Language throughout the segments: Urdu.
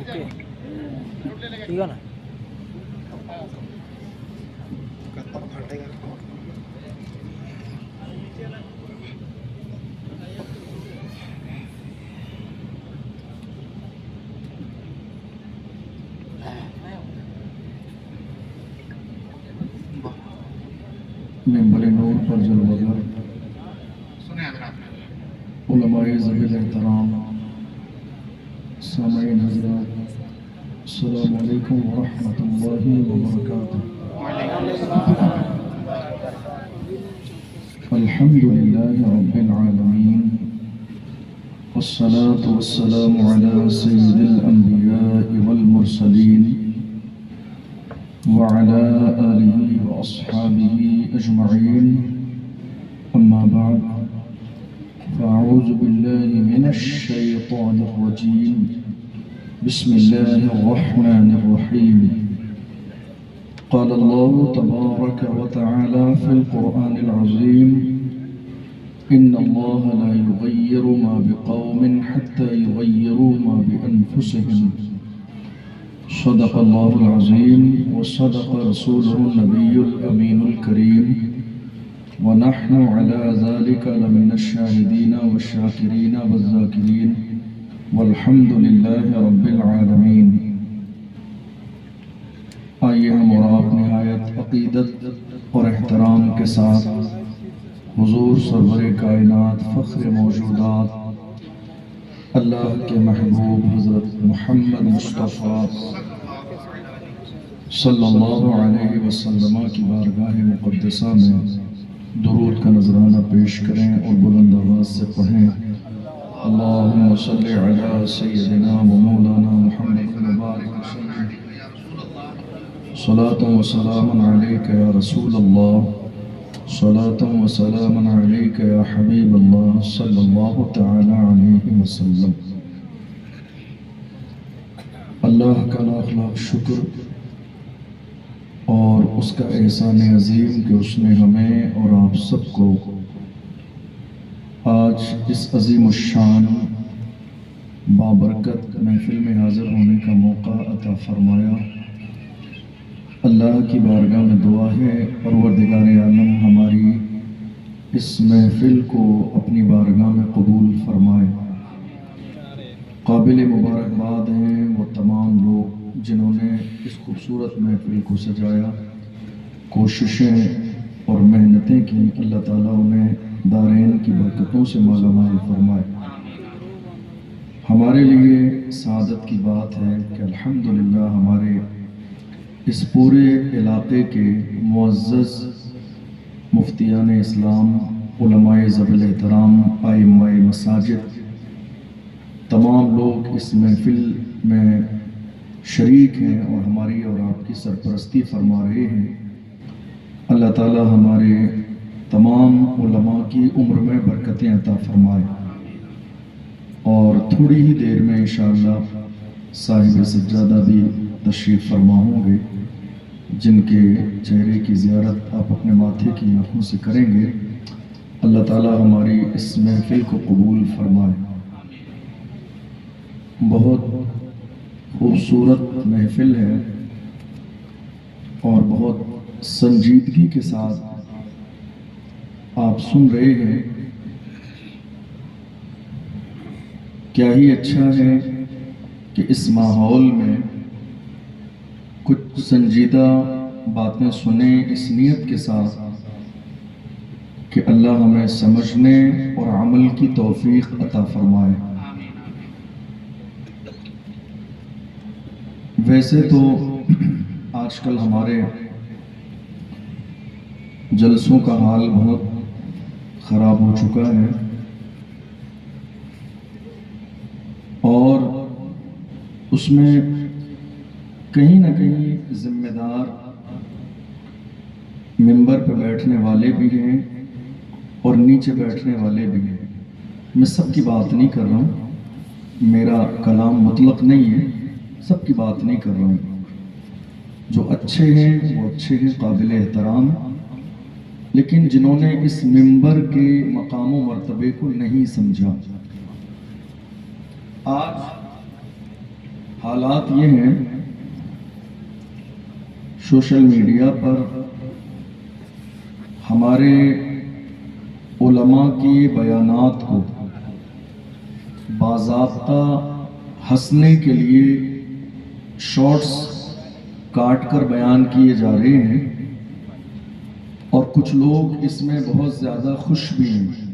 اوکے ٹھیک ہے نا. ممبر نور پر جلوگر علماء ذوی احترام سامعین حضرات، السلام علیکم ورحمۃ اللہ وبرکاتہ. الحمد للہ رب العالمین، والصلاة والسلام على سید الانبیاء والمرسلین وعلى آلہ واصحابہ اجمعین. اما بعد، فاعوذ باللہ من الشیطان الرجیم. بسم اللہ الرحمن الرحیم. قال الله تبارك وتعالى في القرآن العظيم: إن الله لا يغير ما بقوم حتى يغيروا ما بأنفسهم. صدق الله العظيم وصدق رسوله النبي الأمين الكريم، ونحن على ذلك لمن الشاهدين والشاكرين والذاكرين، والحمد لله رب العالمين. آئیے ہم اور آپ نہایت عقیدت اور احترام کے ساتھ حضور سرور کائنات فخر موجودات اللہ کے محبوب حضرت محمد مصطفیٰ صلی اللہ علیہ وسلم کی بارگاہ مقدسہ میں درود کا نذرانہ پیش کریں اور بلند آواز سے پڑھیں: اللہم صلی علی سیدنا و مولانا محمد مبارک وسلم. صلاة و سلام علیک یا رسول اللہ، صلاة و سلام علیک یا حبیب اللہ صلی اللہ تعالی علیہ وسلم. اللہ کا لاکھ لاکھ شکر اور اس کا احسان عظیم کہ اس نے ہمیں اور آپ سب کو آج اس عظیم الشان بابرکت محفل میں حاضر ہونے کا موقع عطا فرمایا. اللہ کی بارگاہ میں دعا ہے پروردگار عالم ہماری اس محفل کو اپنی بارگاہ میں قبول فرمائے. قابل مبارکباد ہیں وہ تمام لوگ جنہوں نے اس خوبصورت محفل کو سجایا، کوششیں اور محنتیں کی. اللہ تعالیٰ انہیں دارین کی برکتوں سے مالا مال فرمائے. ہمارے لیے سعادت کی بات ہے کہ الحمدللہ ہمارے اس پورے علاقے کے معزز مفتیان اسلام، علماء ذوی الاحترام، ائمہ مساجد، تمام لوگ اس محفل میں شریک ہیں اور ہماری اور آپ کی سرپرستی فرما رہے ہیں. اللہ تعالی ہمارے تمام علماء کی عمر میں برکتیں عطا فرمائے. اور تھوڑی ہی دیر میں انشاءاللہ صاحب سجادہ بھی تشریف فرما ہوں گے، جن کے چہرے کی زیارت آپ اپنے ماتھے کی آنکھوں سے کریں گے. اللہ تعالی ہماری اس محفل کو قبول فرمائے. بہت خوبصورت محفل ہے اور بہت سنجیدگی کے ساتھ آپ سن رہے ہیں. کیا ہی اچھا ہے کہ اس ماحول میں کچھ سنجیدہ باتیں سنیں، اس نیت کے ساتھ کہ اللہ ہمیں سمجھنے اور عمل کی توفیق عطا فرمائے. ویسے تو آج کل ہمارے جلسوں کا حال بہت خراب ہو چکا ہے اور اس میں کہیں نہ کہیں ذمہ دار ممبر پہ بیٹھنے والے بھی ہیں اور نیچے بیٹھنے والے بھی ہیں. میں سب کی بات نہیں کر رہا ہوں، میرا کلام مطلق نہیں ہے، سب کی بات نہیں کر رہا ہوں. جو اچھے ہیں وہ اچھے ہیں، قابل احترام، لیکن جنہوں نے اس ممبر کے مقام و مرتبے کو نہیں سمجھا. آج حالات یہ ہیں سوشل میڈیا پر ہمارے علماء کے بیانات کو باضابطہ ہنسنے کے لیے شارٹس کاٹ کر بیان کیے جا رہے ہیں اور کچھ لوگ اس میں بہت زیادہ خوش بھی ہیں۔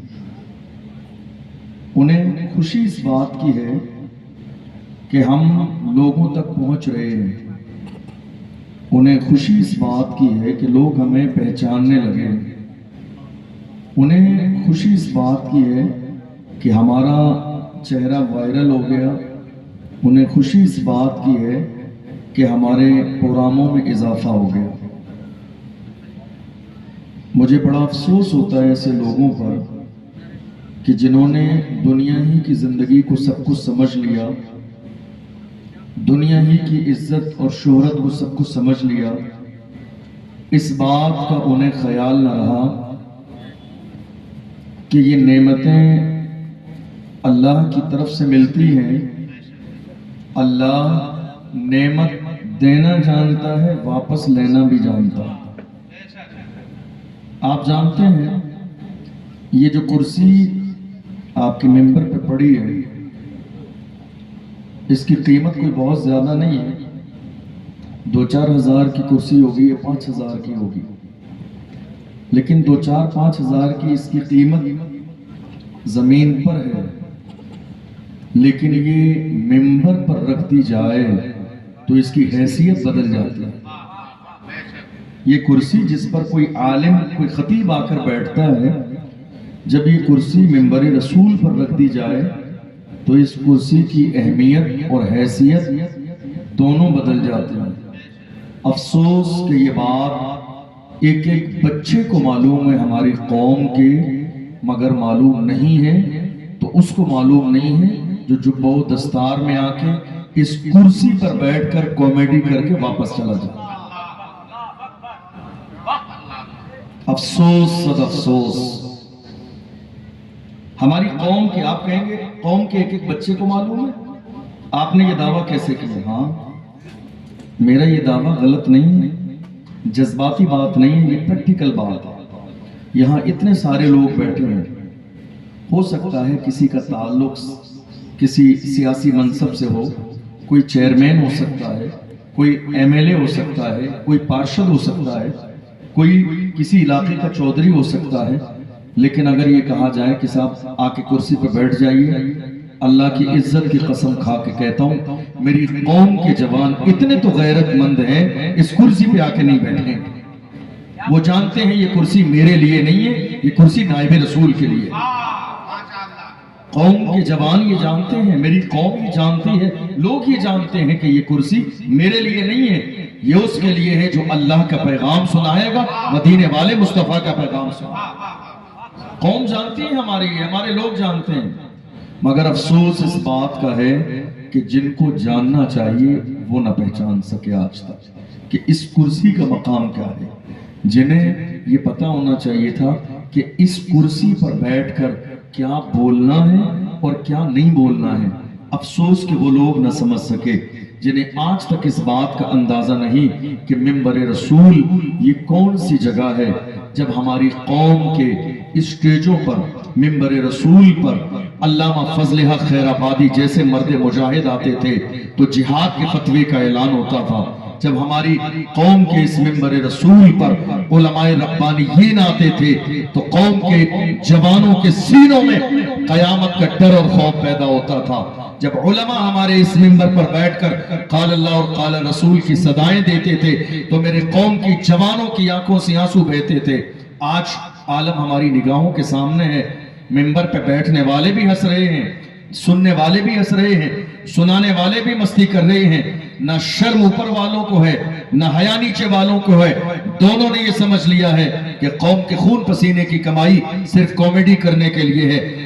انہیں خوشی اس بات کی ہے کہ ہم لوگوں تک پہنچ رہے ہیں، انہیں خوشی اس بات کی ہے کہ لوگ ہمیں پہچاننے لگے، انہیں خوشی اس بات کی ہے کہ ہمارا چہرہ وائرل ہو گیا، انہیں خوشی اس بات کی ہے کہ ہمارے پروگراموں میں اضافہ ہو گیا۔ مجھے بڑا افسوس ہوتا ہے ایسے لوگوں پر کہ جنہوں نے دنیا ہی کی زندگی کو سب کچھ سمجھ لیا، دنیا ہی کی عزت اور شہرت کو سب کچھ سمجھ لیا، اس بات کا انہیں خیال نہ رہا کہ یہ نعمتیں اللہ کی طرف سے ملتی ہیں۔ اللہ نعمت دینا جانتا ہے، واپس لینا بھی جانتا ہے۔ آپ جانتے ہیں یہ جو کرسی آپ کے ممبر پہ پڑی ہے، اس کی قیمت کوئی بہت زیادہ نہیں ہے، 2-4 ہزار کی کرسی ہوگی یا 5 ہزار کی ہوگی، لیکن 2-4-5 ہزار کی اس کی قیمت زمین پر ہے، لیکن یہ ممبر پر رکھ دی جائے تو اس کی حیثیت بدل جاتی ہے۔ یہ کرسی جس پر کوئی عالم، کوئی خطیب آ کر بیٹھتا ہے، جب یہ کرسی ممبر رسول پر رکھ دی جائے تو اس کرسی کی اہمیت اور حیثیت دونوں بدل جاتے ہیں۔ افسوس کہ یہ بات ایک ایک بچے کو معلوم ہے ہماری قوم کے، مگر معلوم نہیں ہے تو اس کو معلوم نہیں ہے جو جبہ و دستار میں آ کے اس کرسی پر بیٹھ کر کامیڈی کر کے واپس چلا جائے۔ افسوس صد افسوس، ہماری قوم کے، آپ کہیں گے قوم کے ایک ایک بچے کو معلوم ہے، آپ نے یہ دعویٰ کیسے کیا؟ ہاں، میرا یہ دعویٰ غلط نہیں ہے، جذباتی بات نہیں ہے، یہ پریکٹیکل بات ہے۔ یہاں اتنے سارے لوگ بیٹھے ہیں، ہو سکتا ہے کسی کا تعلق کسی سیاسی منصب سے ہو، کوئی چیئرمین ہو سکتا ہے، کوئی ایم ایل اے ہو سکتا ہے، کوئی پارشد ہو سکتا ہے، کوئی کسی علاقے کا چودھری ہو سکتا ہے، لیکن اگر یہ کہا جائے کہ صاحب آ کے کرسی پہ بیٹھ جائیے، اللہ کی عزت کی قسم کھا کے کہتا ہوں میری قوم کے جوان اتنے تو غیرت مند ہیں اس کرسی پہ آ کے نہیں بیٹھیں، وہ جانتے ہیں یہ کرسی میرے لیے نہیں ہے، یہ کرسی نائب رسول کے لیے۔ قوم کے جوان یہ جانتے ہیں، میری قوم یہ جانتی ہے، لوگ یہ جانتے ہیں کہ یہ کرسی میرے لیے نہیں ہے، یہ اس کے لیے ہے جو اللہ کا پیغام سنائے گا، مدینے والے مصطفیٰ کا پیغام سنائے گا۔ قوم جانتی ہے ہماری، ہمارے لوگ جانتے ہیں، مگر افسوس اس بات کا ہے کہ جن کو جاننا چاہیے وہ نہ پہچان سکے آج تک کہ اس کرسی کا مقام کیا ہے، جنہیں یہ پتہ ہونا چاہیے تھا کہ اس کرسی پر بیٹھ کر کیا بولنا ہے اور کیا نہیں بولنا ہے۔ افسوس کہ وہ لوگ نہ سمجھ سکے جنہیں آج تک اس بات کا اندازہ نہیں کہ ممبر رسول یہ کون سی جگہ ہے۔ جب ہماری قوم کے اسٹیجوں پر ممبر رسول پر علامہ فضل حق خیر آبادی جیسے مرد مجاہد آتے تھے تو جہاد کے فتوے کا اعلان ہوتا تھا، جب ہماری قوم کے اس ممبر رسول پر علماء ربانیین آتے تھے تو قوم کے جوانوں کے سینوں میں قیامت کا ڈر اور خوف پیدا ہوتا تھا، جب علماء ہمارے اس ممبر پر بیٹھ کر قال اللہ اور قال رسول کی صدائیں دیتے تھے تو میرے قوم کی جوانوں کی آنکھوں سے آنسو بہتے تھے۔ آج عالم ہماری نگاہوں کے سامنے ہے، ممبر پہ بیٹھنے والے بھی ہنس رہے ہیں، سننے والے بھی ہنس رہے ہیں، سنانے والے بھی مستی کر رہے ہیں، نہ شرم اوپر والوں کو ہے نہ حیا نیچے والوں کو ہے، دونوں نے یہ سمجھ لیا ہے کہ قوم کے خون پسینے کی کمائی صرف کامیڈی کرنے کے لیے ہے،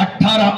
18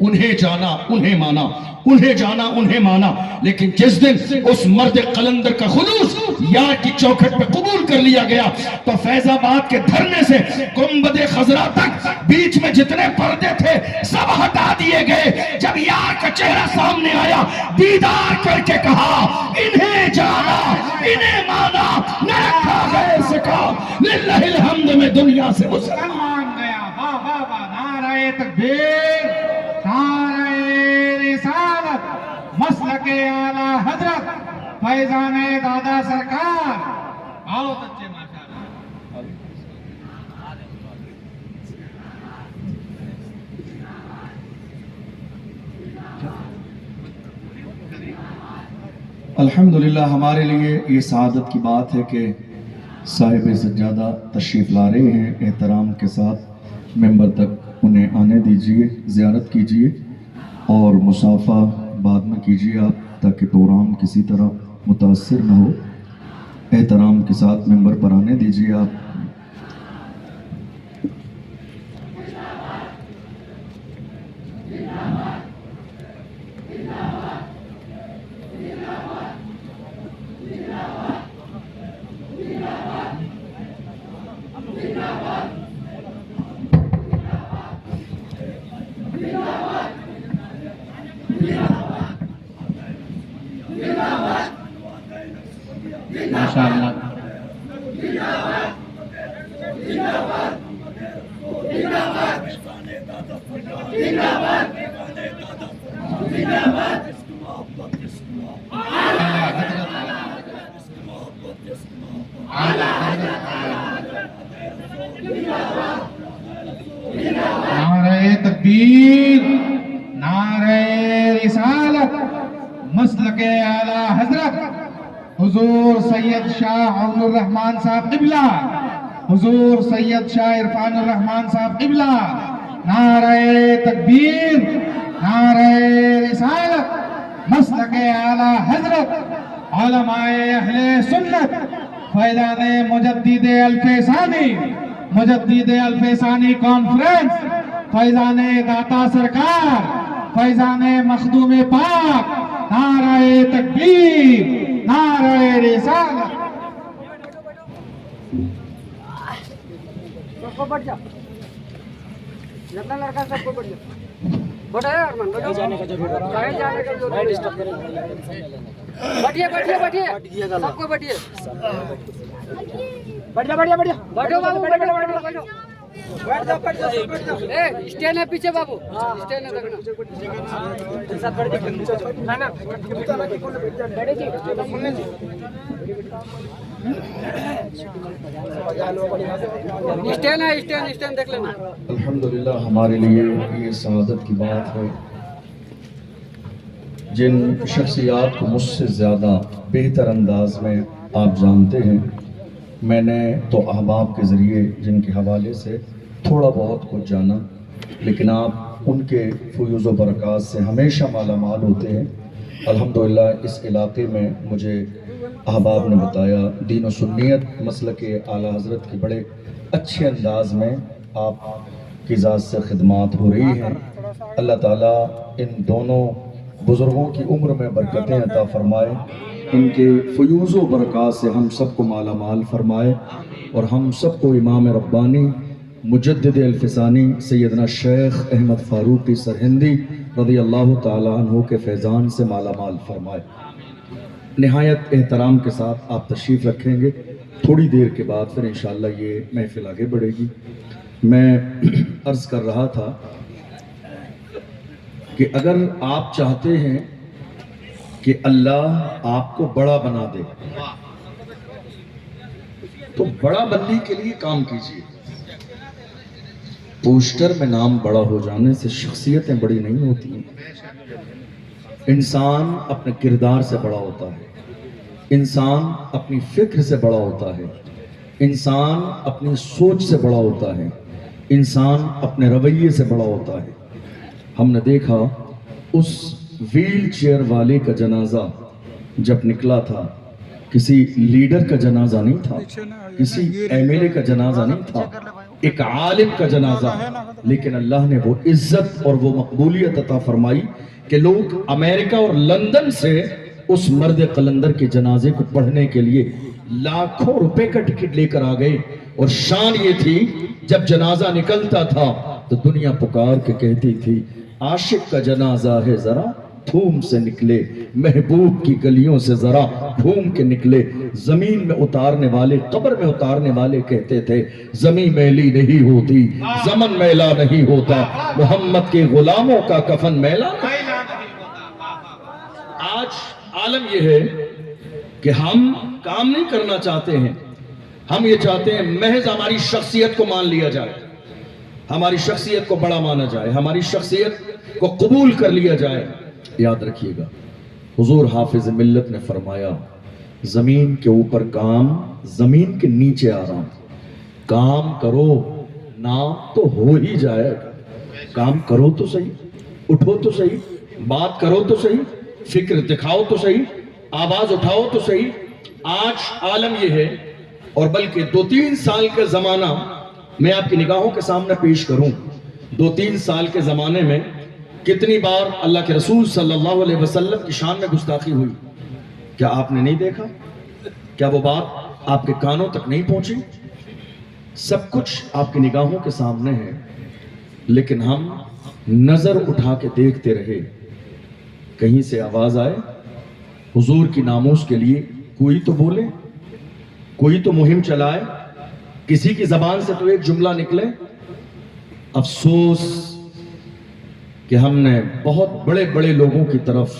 انہیں جانا انہیں مانا، انہیں جانا انہیں مانا، لیکن جس دن اس مرد قلندر کا خلوص یار کی چوکھٹ پہ قبول کر لیا گیا تو فیض آباد کے دھرنے سے گنبد خضرا تک بیچ میں جتنے پردے تھے سب ہٹا دیے گئے۔ جب یار کا چہرہ سامنے آیا دیدار کر کے کہا انہیں جانا انہیں مانا، نہ رکھا غیر سے کام، للہ الحمد میں دنیا سے مسلمان گیا۔ واہ واہ واہ، نعرہ تکبیر، نعرہ رسالت، مسلک اعلی حضرت فیضان دادا سرکار۔ آؤ بچے ماشاءاللہ۔ الحمدللہ ہمارے لیے یہ سعادت کی بات ہے کہ صاحب سجادہ تشریف لا رہے ہیں۔ احترام کے ساتھ ممبر تک انہیں آنے دیجئے، زیارت کیجئے اور مصافحہ بعد میں کیجئے آپ، تاکہ پروگرام کسی طرح متاثر نہ ہو۔ احترام کے ساتھ ممبر پر آنے دیجئے آپ۔ ماشاءاللہ۔ نعرہ تکبیر، نعرہ رسالت، مسلک اعلی حضرت حضور سید شاہ عون الرحمان صاحب قبلہ، حضور سید شاہ عرفان الرحمان صاحب قبلہ۔ نعرہ تکبیر، نعرہ رسالت، مسلک اعلی حضرت علماء اہل سنت فیضان مجدد الفیسانی، مجدد الفیسانی کانفرنس، فیضان داتا سرکار، فیضان مخدوم پاک۔ نعرہ تکبیر، نعرہ رسالت۔ سب کو بڑھ جا، جتنا لڑکا سب کو بڑھ جا، بڑھا ہے ارمان، بڑھا جانے کا جو نہیں ڈسٹرب کریں گے۔ بڑھیے بڑھیے بڑھیے، سب کو بڑھیے، بڑھ جا بڑھ جا بڑھ جا، بڑھو بابو، بڑھو بڑھو بڑھو، بیٹھ جا بیٹھ جا بیٹھ جا۔ اے اسٹینڈ ہے پیچھے بابو، اسٹینڈ ہے دیکھنا سب بڑھ جا نا نا بڑھے جی اسٹینڈ ہے، اسٹینڈ اسٹینڈ دیکھ لینا۔ الحمدللہ ہمارے لیے یہ سعادت کی بات ہے، جن شخصیات کو مجھ سے زیادہ بہتر انداز میں آپ جانتے ہیں، میں نے تو احباب کے ذریعے جن کے حوالے سے تھوڑا بہت کچھ جانا، لیکن آپ ان کے فیوض و برکات سے ہمیشہ مالا مال ہوتے ہیں۔ الحمدللہ اس علاقے میں مجھے احباب نے بتایا دین و سنیت مسلک اعلیٰ حضرت کی بڑے اچھے انداز میں آپ کی ذات سے خدمات ہو رہی ہیں۔ اللہ تعالیٰ ان دونوں بزرگوں کی عمر میں برکتیں عطا فرمائے، ان کے فیوض و برکات سے ہم سب کو مالا مال فرمائے، اور ہم سب کو امام ربانی مجدد الفسانی سیدنا شیخ احمد فاروقی سرہندی رضی اللہ تعالیٰ عنہ کے فیضان سے مالا مال فرمائے۔ نہایت احترام کے ساتھ آپ تشریف رکھیں گے، تھوڑی دیر کے بعد پھر انشاءاللہ یہ محفل آگے بڑھے گی۔ میں عرض کر رہا تھا کہ اگر آپ چاہتے ہیں کہ اللہ آپ کو بڑا بنا دے تو بڑا بننے کے لیے کام کیجیے۔ پوسٹر میں نام بڑا ہو جانے سے شخصیتیں بڑی نہیں ہوتی ہیں۔ انسان اپنے کردار سے بڑا ہوتا ہے، انسان اپنی فکر سے بڑا ہوتا ہے، انسان اپنی سوچ سے بڑا ہوتا ہے، انسان اپنے رویے سے بڑا ہوتا ہے۔ ہم نے دیکھا اس ویل چیئر والے کا جنازہ جب نکلا تھا، کسی لیڈر کا جنازہ نہیں تھا، کسی ایم ایل اے کا جنازہ نہیں تھا، ایک عالم کا جنازہ، لیکن اللہ نے وہ عزت اور وہ مقبولیت عطا فرمائی کہ لوگ امریکہ اور لندن سے اس مرد قلندر کے جنازے کو پڑھنے کے لیے لاکھوں روپے کا ٹکٹ لے کر آ گئے. اور شان یہ تھی جب جنازہ نکلتا تھا تو دنیا پکار کے کہتی تھی عاشق کا جنازہ ہے ذرا تھوم سے نکلے، محبوب کی گلیوں سے ذرا گھوم کے نکلے. زمین میں اتارنے والے، قبر میں اتارنے والے کہتے تھے زمین میلی نہیں ہوتی، زمن میلا نہیں ہوتا، محمد کے غلاموں کا کفن میلا. آج عالم یہ ہے کہ ہم کام نہیں کرنا چاہتے ہیں، ہم یہ چاہتے ہیں محض ہماری شخصیت کو مان لیا جائے، ہماری شخصیت کو بڑا مانا جائے، ہماری شخصیت کو قبول کر لیا جائے. یاد رکھیے گا حضور حافظ ملت نے فرمایا زمین کے اوپر کام، زمین کے نیچے آرام. کام کرو نام تو ہو ہی جائے گا. کام کرو تو صحیح، اٹھو تو صحیح، بات کرو تو صحیح، فکر دکھاؤ تو صحیح، آواز اٹھاؤ تو صحیح. آج عالم یہ ہے، اور بلکہ 2-3 سال کا زمانہ میں آپ کی نگاہوں کے سامنے پیش کروں. 2-3 سال کے زمانے میں کتنی بار اللہ کے رسول صلی اللہ علیہ وسلم کی شان میں گستاخی ہوئی. کیا آپ نے نہیں دیکھا؟ کیا وہ بات آپ کے کانوں تک نہیں پہنچی؟ سب کچھ آپ کی نگاہوں کے سامنے ہے، لیکن ہم نظر اٹھا کے دیکھتے رہے. کہیں سے آواز آئے حضور کی ناموس کے لیے، کوئی تو بولے، کوئی تو مہم چلائے، کسی کی زبان سے تو ایک جملہ نکلے. افسوس کہ ہم نے بہت بڑے بڑے لوگوں کی طرف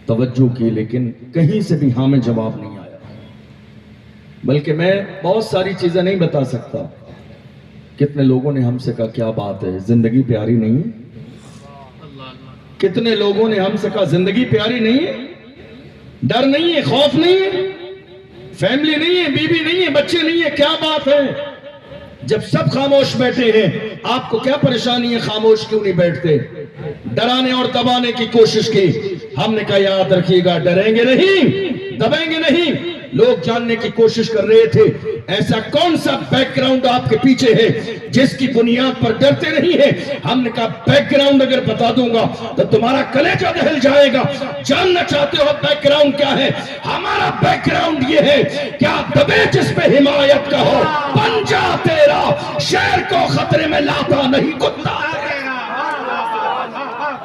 توجہ کی، لیکن کہیں سے بھی ہاں میں جواب نہیں آیا. بلکہ میں بہت ساری چیزیں نہیں بتا سکتا. کتنے لوگوں نے ہم سے کہا کیا بات ہے زندگی پیاری نہیں ہے. کتنے لوگوں نے ہم سے کہا زندگی پیاری نہیں ہے، ڈر نہیں ہے، خوف نہیں ہے، فیملی نہیں ہے، بیوی نہیں ہے، بچے نہیں ہے. کیا بات ہے؟ جب سب خاموش بیٹھے ہیں آپ کو کیا پریشانی ہے؟ خاموش کیوں نہیں بیٹھتے؟ ڈرانے اور دبانے کی کوشش کی. ہم نے کہا یاد رکھیے گا ڈریں گے نہیں، دبیں گے نہیں. لوگ جاننے کی کوشش کر رہے تھے ایسا کون سا بیک گراؤنڈ آپ کے پیچھے ہے جس کی بنیاد پر ڈرتے نہیں ہیں. ہم نے کہا بیک گراؤنڈ اگر بتا دوں گا تو تمہارا کلیجہ دہل جائے گا. جاننا چاہتے ہو بیک گراؤنڈ کیا ہے؟ ہمارا بیک گراؤنڈ یہ ہے کیا دبے جس پہ حمایت کا ہو، پنجہ تیرا شیر کو خطرے میں لاتا نہیں کتا.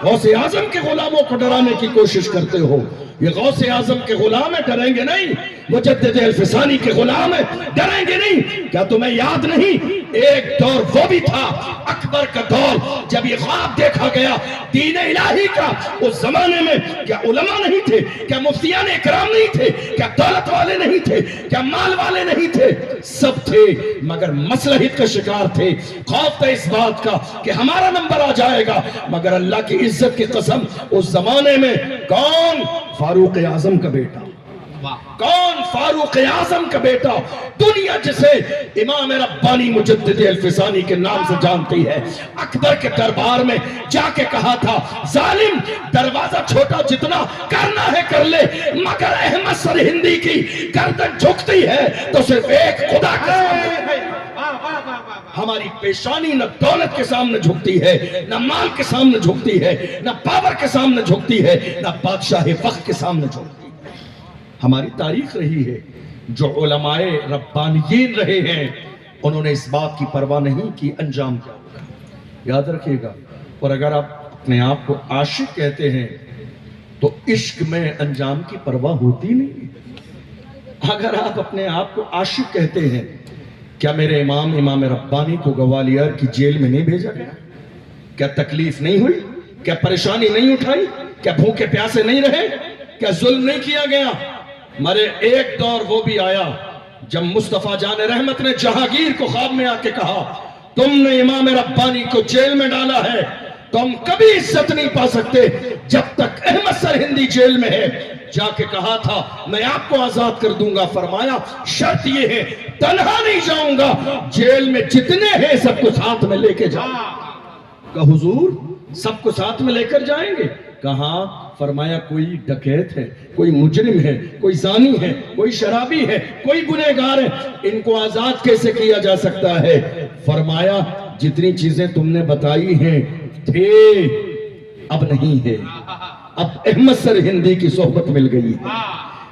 غوث اعظم کے غلاموں کو ڈرانے کی کوشش کرتے ہو. یہ غوث اعظم کے غلام ہیں، ڈریں گے نہیں. مجدد الفسانی کے غلام ہیں، ڈریں گے نہیں. کیا تمہیں یاد نہیں ایک دور وہ بھی تھا اکبر کا دور جب یہ خواب دیکھا گیا دین الہی کا؟ اس زمانے میں کیا علماء نہیں تھے؟ کیا مفتیان اکرام نہیں تھے؟ کیا دولت والے نہیں تھے؟ کیا مال والے نہیں تھے؟ سب تھے، مگر مصلحت کا شکار تھے. خوف تھا اس بات کا کہ ہمارا نمبر آ جائے گا. مگر اللہ کی عزت کی قسم اس زمانے میں کون؟ فاروق اعظم کا بیٹا. کون؟ فاروق اعظم کا بیٹا. دنیا جسے امام ربانی مجدد الفسانی کے نام سے جانتی ہے، اکبر کے دربار میں جا کے کہا تھا ظالم دروازہ چھوٹا جتنا کرنا ہے کر لے، مگر احمد سرہندی کی گردن جھکتی ہے تو صرف ایک خدا کے سامنے. ہماری پیشانی نہ دولت کے سامنے جھکتی ہے، نہ مال کے سامنے جھکتی ہے، نہ پاور کے سامنے جھکتی ہے، نہ بادشاہ وقت کے سامنے جھکتی ہے. ہماری تاریخ رہی ہے جو علماء ربانیین رہے ہیں انہوں نے اس بات کی پرواہ نہیں کی انجام کیا ہوگا. یاد رکھیے گا. اور اگر آپ اپنے آپ کو عاشق کہتے ہیں تو عشق میں انجام کی پرواہ ہوتی نہیں. اگر آپ اپنے آپ کو عاشق کہتے ہیں، کیا میرے امام ربانی کو گوالیار کی جیل میں نہیں بھیجا گیا؟ کیا تکلیف نہیں ہوئی؟ کیا پریشانی نہیں اٹھائی؟ کیا بھوکے پیاسے نہیں رہے؟ کیا ظلم نہیں کیا گیا؟ مرے ایک دور وہ بھی آیا جب مصطفیٰ جان رحمت نے جہانگیر کو خواب میں آ کے کہا تم نے امام ربانی کو جیل میں ڈالا ہے، تم کبھی عزت نہیں پا سکتے جب تک احمد سرہندی جیل میں ہے. جا کے کہا تھا میں آپ کو آزاد کر دوں گا. فرمایا شرط یہ ہے تنہا نہیں جاؤں گا، جیل میں جتنے ہیں سب کو ساتھ میں لے کے جاؤں. کہ حضور سب کو ساتھ میں لے کر جائیں گے؟ کہاں؟ فرمایا کوئی ڈکیت ہے، کوئی مجرم ہے، کوئی زانی ہے، کوئی شرابی ہے، کوئی گنہگار ہے، ان کو آزاد کیسے کیا جا سکتا ہے؟ فرمایا جتنی چیزیں تم نے بتائی ہیں تھے اب نہیں ہے، اب احمد سرہندی کی صحبت مل گئی ہے،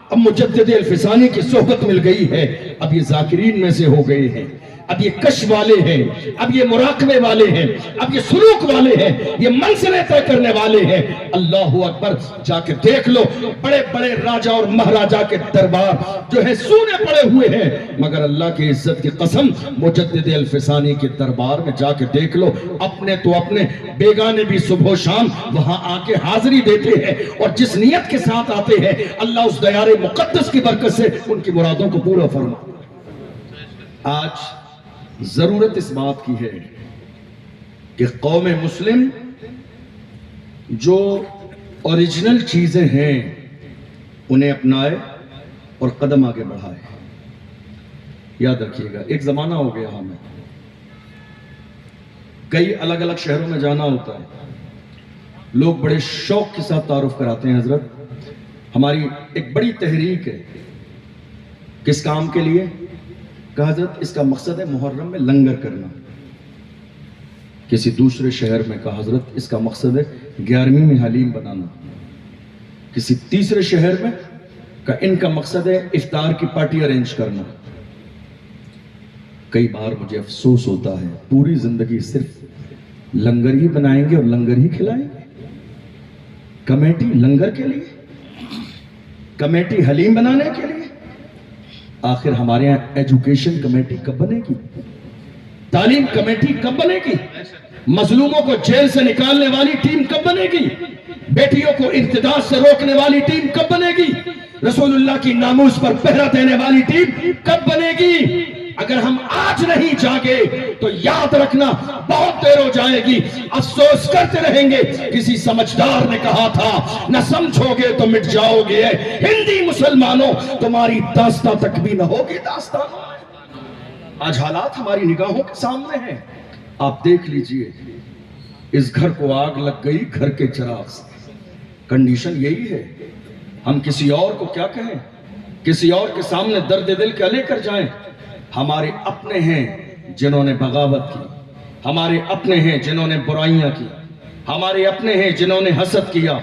اب مجدد الفسانی کی صحبت مل گئی ہے، اب یہ ذاکرین میں سے ہو گئے ہیں، اب یہ کش والے ہیں، اب یہ مراقبے والے ہیں، اب یہ سلوک والے ہیں، یہ منزلیں طے کرنے والے ہیں۔ اللہ اکبر، جا کے دیکھ لو بڑے بڑے راجہ اور مہاراجہ کے دربار جو ہے سونے پڑے ہوئے ہیں، مگر اللہ کی عزت کی قسم مجدد الفسانی کے دربار میں جا کے دیکھ لو، اپنے تو اپنے بیگانے بھی صبح و شام وہاں آ کے حاضری دیتے ہیں، اور جس نیت کے ساتھ آتے ہیں اللہ اس دیار مقدس کی برکت سے ان کی مرادوں کو پورا فرما۔ آج ضرورت اس بات کی ہے کہ قوم مسلم جو اوریجنل چیزیں ہیں انہیں اپنائے اور قدم آگے بڑھائے۔ یاد رکھیے گا ایک زمانہ ہو گیا ہمیں کئی الگ الگ شہروں میں جانا ہوتا ہے، لوگ بڑے شوق کے ساتھ تعارف کراتے ہیں حضرت ہماری ایک بڑی تحریک ہے، کس کام کے لیے؟ کہا حضرت اس کا مقصد ہے محرم میں لنگر کرنا۔ کسی دوسرے شہر میں کہا حضرت اس کا مقصد ہے 11ویں میں حلیم بنانا۔ کسی تیسرے شہر میں کہا ان کا مقصد ہے افطار کی پارٹی ارینج کرنا۔ کئی بار مجھے افسوس ہوتا ہے پوری زندگی صرف لنگر ہی بنائیں گے اور لنگر ہی کھلائیں گے، کمیٹی لنگر کے لیے، کمیٹی حلیم بنانے کے لیے۔ آخر ہمارے یہاں ایجوکیشن کمیٹی کب بنے گی؟ تعلیم کمیٹی کب بنے گی؟ مظلوموں کو جیل سے نکالنے والی ٹیم کب بنے گی؟ بیٹیوں کو ارتداد سے روکنے والی ٹیم کب بنے گی؟ رسول اللہ کی ناموس پر پہرا دینے والی ٹیم کب بنے گی؟ اگر ہم آج نہیں جاگے تو یاد رکھنا بہت دیر ہو جائے گی، افسوس کرتے رہیں گے۔ کسی سمجھدار نے کہا تھا نہ سمجھو گے تو مٹ جاؤ گے، ہندی مسلمانوں تمہاری داستان تک بھی نہ ہوگی داستان۔ آج حالات ہماری نگاہوں کے سامنے ہیں، آپ دیکھ لیجئے اس گھر کو آگ لگ گئی گھر کے چراغ سے، کنڈیشن یہی ہے۔ ہم کسی اور کو کیا کہیں، کسی اور کے سامنے درد دل کے لے کر جائیں؟ ہمارے اپنے ہیں جنہوں نے بغاوت کی، ہمارے اپنے ہیں جنہوں نے برائیاں کی، ہمارے اپنے ہیں جنہوں نے حسد کیا،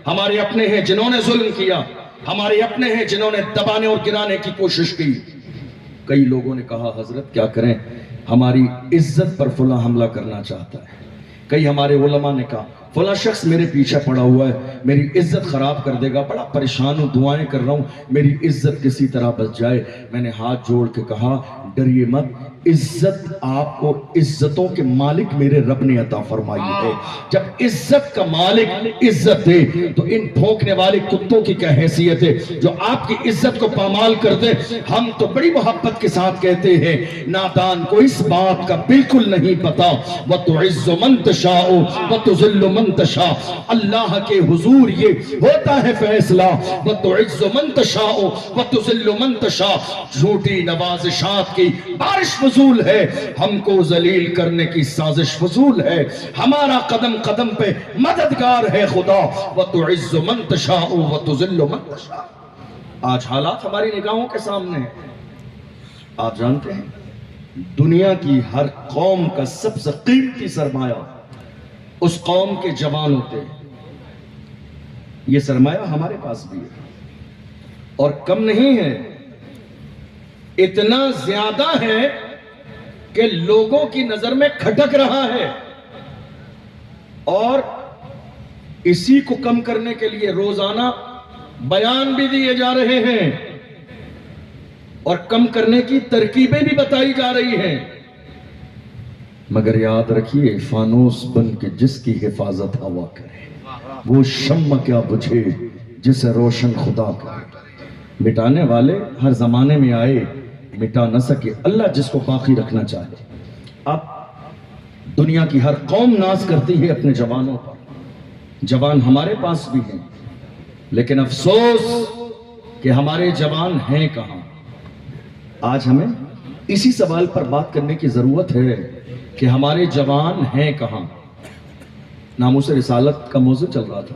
ہمارے اپنے ہیں جنہوں نے ظلم کیا، ہمارے اپنے ہیں جنہوں نے دبانے اور گرانے کی کوشش کی۔ کئی لوگوں نے کہا حضرت کیا کریں، ہماری عزت پر فلاں حملہ کرنا چاہتا ہے۔ کئی ہمارے علماء نے کہا فلاں شخص میرے پیچھے پڑا ہوا ہے، میری عزت خراب کر دے گا، بڑا پریشان ہوں، دعائیں کر رہا ہوں میری عزت کسی طرح بچ جائے۔ میں نے ہاتھ جوڑ کے کہا ڈریے مت، عزت آپ کو عزتوں کے مالک میرے رب نے عطا فرمائی ہے۔ جب عزت کا مالک عزت دے تو ان بھونکنے والے کتوں کی کیا حیثیت ہے جو آپ کی عزت کو پامال کر دے۔ ہم تو بڑی محبت کے ساتھ کہتے ہیں نادان کو اس بات کا بالکل نہیں پتا، وَتُعِزُّ مَن تَشَاءُ وَتُذِلُّ مَن تَشَاءُ، اللہ کے حضور یہ ہوتا ہے فیصلہ، وَتُعِزُّ مَن تَشَاءُ وَتُذِلُّ مَن تَشَاءُ۔ جھوٹی نوازشات کی بارش فضول ہے، ہم کو ذلیل کرنے کی سازش فضول ہے، ہمارا قدم قدم پہ مددگار ہے خدا، وَتُعِزُّ مَن تَشَاءُ وَتُذِلُّ مَن تَشَاءُ۔ آج حالات ہماری نگاہوں کے سامنے ہیں۔ آپ جانتے ہیں دنیا کی ہر قوم کا سب سے قیمتی سرمایہ اس قوم کے جوان ہوتے ہیں، یہ سرمایہ ہمارے پاس بھی ہے اور کم نہیں ہے، اتنا زیادہ ہے کہ لوگوں کی نظر میں کھٹک رہا ہے، اور اسی کو کم کرنے کے لیے روزانہ بیان بھی دیے جا رہے ہیں اور کم کرنے کی ترکیبیں بھی بتائی جا رہی ہیں۔ مگر یاد رکھیے فانوس بن کے جس کی حفاظت ہوا کرے وہ شمع کیا بجھے جسے روشن خدا کرے۔ مٹانے والے ہر زمانے میں آئے، مٹا نہ سکے اللہ جس کو باقی رکھنا چاہے۔ اب دنیا کی ہر قوم ناز کرتی ہے اپنے جوانوں پر، جوان ہمارے پاس بھی ہیں، لیکن افسوس کہ ہمارے جوان ہیں کہاں۔ آج ہمیں اسی سوال پر بات کرنے کی ضرورت ہے کہ ہمارے جوان ہیں کہاں۔ ناموس رسالت کا موضوع چل رہا تھا،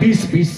20-20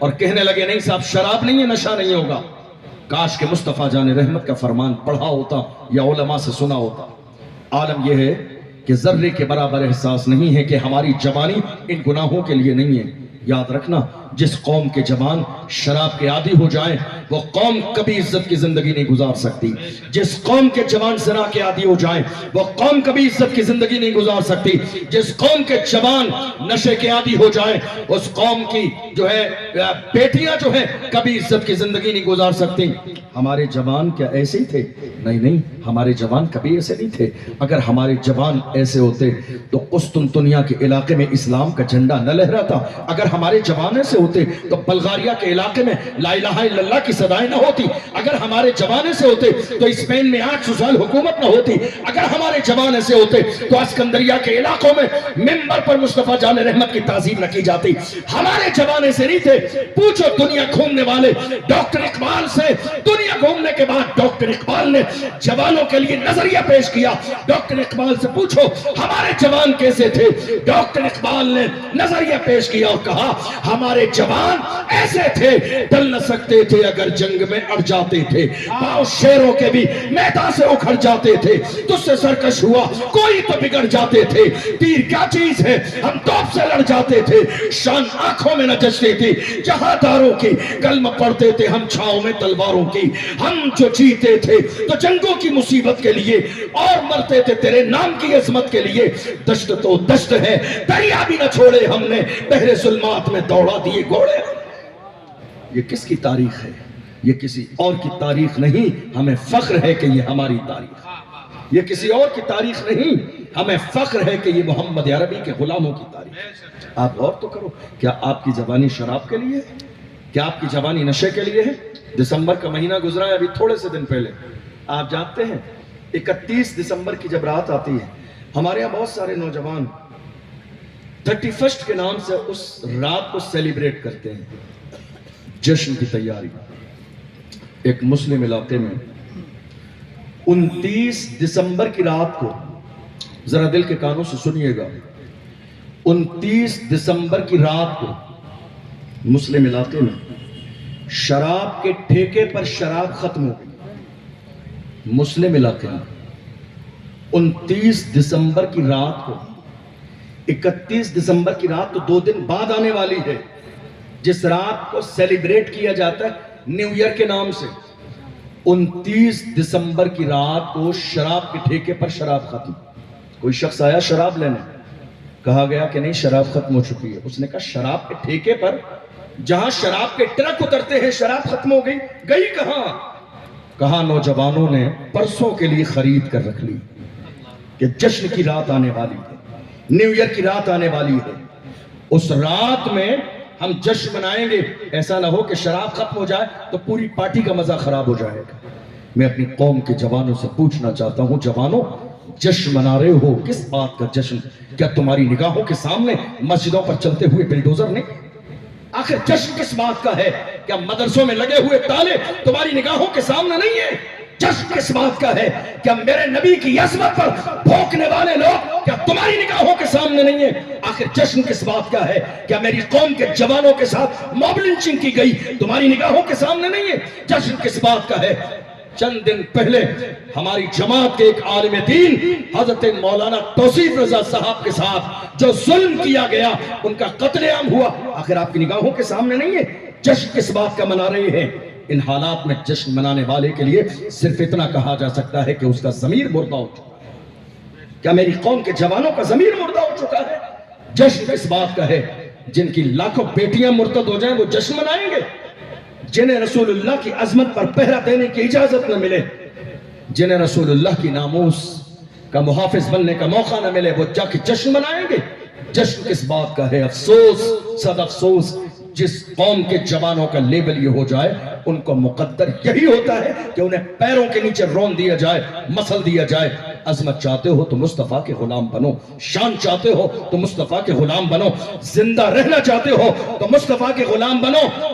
اور کہنے لگے نہیں صاحب شراب نہیں ہے، نشہ نہیں ہوگا. کاش کہ مصطفیٰ جان رحمت کا فرمان پڑھا ہوتا یا علماء سے سنا ہوتا. عالم یہ ہے کہ ذرے کے برابر احساس نہیں ہے کہ ہماری جوانی ان گناہوں کے لیے نہیں ہے. یاد رکھنا جس قوم کے جوان شراب کے عادی ہو جائیں وہ قوم کبھی عزت کی زندگی نہیں گزار سکتی. جس قوم کے جوان زنا کے عادی ہو جائیں وہ قوم کبھی عزت کی زندگی نہیں گزار سکتی. جس قوم کے جوان نشے کے عادی ہو جائیں اس قوم کی جو ہے بیٹیاں جو ہیں کبھی عزت کی زندگی نہیں گزار سکتی. ہمارے جوان کیا ایسے ہی تھے؟ نہیں، ہمارے جوان کبھی ایسے نہیں تھے. اگر ہمارے جوان ایسے ہوتے تو قسطنطنیہ کے علاقے میں اسلام کا جھنڈا نہ لہراتا. اگر ہمارے جوان ایسے ہوتے تو بلغاریہ کے علاقے میں لا الہ الا اللہ کی صدائیں نہ ہوتی. اگر ہمارے جوان ایسے ہوتے تو اسپین میں 800 سال حکومت نہ ہوتی. اگر ہمارے جوان ایسے ہوتے تو اسکندریہ کے علاقوں میں منبر پر مصطفیٰ جان رحمت کی تعظیم نہ کی جاتی. ہمارے جوان ایسے نہیں تھے. پوچھو دنیا گھومنے والے ڈاکٹر اقبال سے. دنیا گھومنے کے بعد ڈاکٹر اقبال نے جوانوں کے لیے نظریہ پیش کیا. ڈاکٹر اقبال سے پوچھو ہمارے جوان کیسے تھے. ڈاکٹر اقبال نے نظریہ پیش کیا اور کہا ہمارے جوان ایسے تھے ڈل نہ سکتے تھے اگر جنگ میں اڑ جاتے تھے. پاؤں شیروں کے بھی میدان سے اکھڑ جاتے تھے. تجھ سے سرکش ہوا کوئی تو بگڑ جاتے تھے. تیر کیا چیز ہے ہم توپ سے لڑ جاتے تھے. شان آنکھوں میں نہ جچتی تھی جہاں داروں کی. کلمہ پڑھتے تھے ہم چھاؤں میں تلواروں کی. ہم جو جیتے تھے تو جنگوں کی مصیبت کے لیے اور مرتے تھے تیرے نام کی عظمت کے لیے. دشت تو دشت ہے دریا بھی نہ چھوڑے ہم نے. بحر ظلمات میں دوڑا دیے گھوڑے. یہ کس کی تاریخ ہے؟ یہ کسی اور کی تاریخ نہیں. ہمیں فخر ہے کہ یہ ہماری تاریخ. یہ کسی اور کی تاریخ نہیں. ہمیں فخر ہے کہ یہ محمد عربی کے غلاموں کی تاریخ. آپ غور تو کرو کیا آپ کی جوانی شراب کے لیے ہے؟ کیا آپ کی جوانی نشے کے لیے ہے؟ دسمبر کا مہینہ گزرا ہے ابھی تھوڑے سے دن پہلے. آپ جانتے ہیں 31 دسمبر کی جب رات آتی ہے ہمارے یہاں بہت سارے نوجوان 31 کے نام سے اس رات کو سیلیبریٹ کرتے ہیں. جشن کی تیاری. ایک مسلم علاقے میں 29 دسمبر کی رات کو ذرا دل کے کانوں سے سنیے گا. 29 دسمبر کی رات کو مسلم علاقے میں شراب کے ٹھیکے پر شراب ختم ہو گئی. مسلم علاقے میں 29 دسمبر کی رات کو 31 دسمبر کی رات تو 2 دن بعد آنے والی ہے جس رات کو سیلیبریٹ کیا جاتا ہے نیو ایئر کے نام سے. 29 دسمبر کی رات کو شراب کے ٹھیکے پر شراب ختم. کوئی شخص آیا شراب لینے, کہا گیا کہ نہیں شراب ختم ہو چکی ہے. اس نے کہا شراب کے ٹھیکے پر جہاں شراب کے ٹرک اترتے ہیں شراب ختم ہو گئی, گئی کہاں؟ کہا نوجوانوں نے پرسوں کے لیے خرید کر رکھ لی کہ جشن کی رات آنے والی ہے, نیو ایئر کی رات آنے والی ہے, اس رات میں ہم جشن منائیں گے. ایسا نہ ہو کہ شراب ختم ہو جائے تو پوری پارٹی کا مزہ خراب ہو جائے گا. میں اپنی قوم کے جوانوں سے پوچھنا چاہتا ہوں, جوانوں جشن منا رہے ہو کس بات کا جشن؟ کیا تمہاری نگاہوں کے سامنے مسجدوں پر چلتے ہوئے بلڈوزر نے؟ آخر جشن کس بات کا ہے؟ کیا مدرسوں میں لگے ہوئے تالے تمہاری نگاہوں کے سامنے نہیں ہے؟ جشن کس بات کا ہے؟ کیا میرے نبی کی عظمت پر بھونکنے والے لوگ کیا تمہاری نگاہوں کے سامنے نہیں ہے؟ آخر جشن کس بات کا ہے؟ کیا میری قوم کے جوانوں کے ساتھ موب لنچنگ کی گئی تمہاری نگاہوں کے سامنے نہیں ہے؟ جشن کس بات کا ہے؟ چند دن پہلے ہماری جماعت کے ایک عالم دین حضرت مولانا توصیف رضا صاحب کے ساتھ جو ظلم کیا گیا, ان کا قتل عام ہوا, آخر آپ کی نگاہوں کے سامنے نہیں ہے؟ جشن کس بات کا منا رہے ہیں؟ ان حالات میں جشن منانے والے کے لیے صرف اتنا کہا جا سکتا ہے کہ اس کا ضمیر مردہ ہو چکا ہے. کیا میری قوم کے جوانوں کا ضمیر مردہ ہو چکا ہے؟ جشن کس بات کا ہے؟ جن کی لاکھوں بیٹیاں مرتد ہو جائیں وہ جشن منائیں گے؟ جنہیں رسول اللہ کی عظمت پر پہرا دینے کی اجازت نہ ملے, جنہیں رسول اللہ کی ناموس کا محافظ بننے کا موقع نہ ملے, وہ جا کے جشن منائیں گے؟ جشن کس بات کا ہے؟ افسوس صد افسوس جس قوم کے جوانوں کا لیبل یہ ہو جائے ان کو مقدر یہی ہوتا ہے کہ انہیں پیروں کے نیچے رون دیا جائے, مسل دیا جائے. عظمت چاہتے ہو تو مصطفیٰ کے غلام بنو, شان چاہتے ہو تو مصطفیٰ کے غلام بنو, زندہ رہنا چاہتے ہو تو مصطفیٰ کے غلام بنو.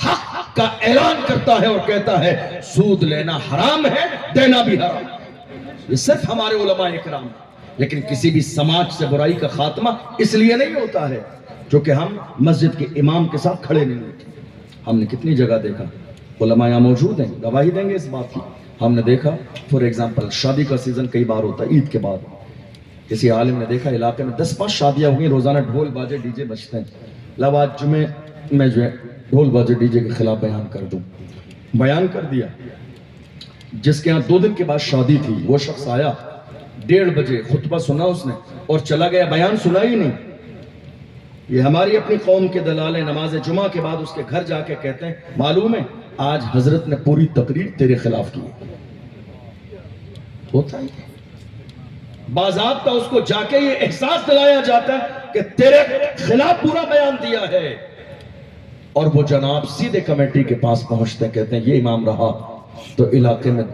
حق کا اعلان کرتا ہے اور کہتا ہے سود لینا حرام ہے، دینا بھی حرام ہے۔ یہ صرف ہمارے علماء اکرام، لیکن کسی بھی سماج سے برائی کا خاتمہ اس لیے نہیں ہوتا ہے کیونکہ ہم مسجد کے امام کے ساتھ کھڑے نہیں ہوتے۔ ہم نے کتنی جگہ دیکھا، علماء یہاں موجود ہیں، گواہی دیں گے اس بات کی، ہم نے دیکھا فور ایگزامپل شادی کا سیزن کئی بار ہوتا ہے، عید کے بعد کسی عالم نے دیکھا علاقے میں 10-5 شادیاں ہوئی، روزانہ ڈھول باجے ڈی جے بجتے ہیں۔ لو آج جمعے میں جو ہے ڈھول باجے ڈی جے کے خلاف بیان کر دوں، بیان کر دیا۔ جس کے ہاں 2 دن کے بعد شادی تھی وہ شخص آیا 1:30 بجے، خطبہ سنا اس نے اور چلا گیا، بیان سنا ہی نہیں۔ یہ ہماری اپنی قوم کے دلال ہیں، نماز جمعہ کے بعد اس کے گھر جا کے کہتے ہیں معلوم ہے آج حضرت نے پوری تقریر تیرے خلاف کی ہے۔ ہوتا ہے باضابطہ اس کو جا کے یہ احساس دلایا جاتا ہے کہ تیرے خلاف پورا بیان دیا ہے، اور وہ جناب سیدھے کمیٹی کے پاس پہنچتے ہیں، کہتے ہیں یہ امام رہا تو علاقے میں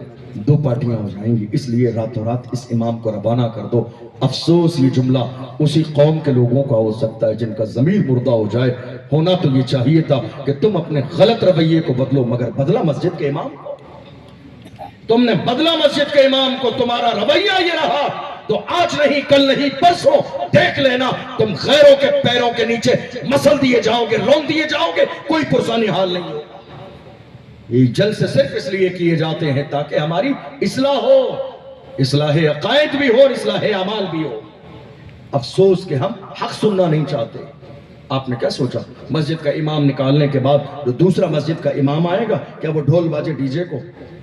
2 پارٹیاں ہو جائیں گی، اس لیے راتوں رات اس امام کو روانہ کر دو۔ افسوس یہ جملہ اسی قوم کے لوگوں کا ہو سکتا ہے جن کا ضمیر مردہ ہو جائے۔ ہونا تو یہ چاہیے تھا کہ تم اپنے غلط رویے کو بدلو، مگر بدلا مسجد کے امام کو، تم نے بدلا مسجد کے امام کو، تمہارا رویہ یہ رہا تو آج نہیں کل نہیں پرسوں دیکھ لینا تم غیروں کے پیروں کے نیچے مسل دیے جاؤ گے، رون دیے جاؤ گے، کوئی پرسانی حال نہیں ہوگا۔ یہ جلسے صرف اس لیے کیے جاتے ہیں تاکہ ہماری اصلاح ہو، اصلاح عقائد بھی ہو اور اصلاح اعمال بھی ہو۔ افسوس کہ ہم حق سننا نہیں چاہتے۔ آپ نے کیا سوچا مسجد کا امام نکالنے کے بعد جو دوسرا مسجد کا امام آئے گا کیا وہ ڈھول باجے ڈی جے کو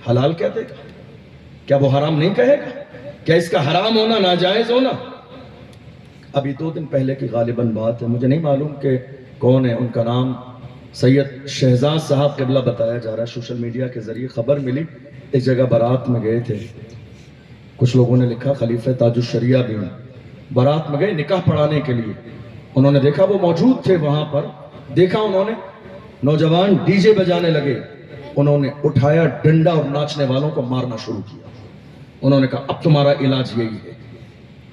حلال کہہ دے گا؟ کیا وہ حرام نہیں کہے گا؟ کیا اس کا حرام ہونا ناجائز ہونا؟ ابھی 2 دن پہلے کی غالباً بات ہے، مجھے نہیں معلوم کہ کون ہے، ان کا نام سید شہزاد صاحب قبلہ بتایا جا رہا ہے، سوشل میڈیا کے ذریعے خبر ملی، ایک جگہ بارات میں گئے تھے، کچھ لوگوں نے لکھا خلیفہ تاج الشریعہ بھی ہیں، بارات میں گئے نکاح پڑھانے کے لیے، انہوں نے دیکھا وہ موجود تھے وہاں پر، دیکھا انہوں نے نوجوان ڈی جے بجانے لگے، انہوں نے اٹھایا ڈنڈا اور ناچنے والوں کو مارنا شروع کیا۔ انہوں نے کہا اب تمہارا علاج یہی ہے۔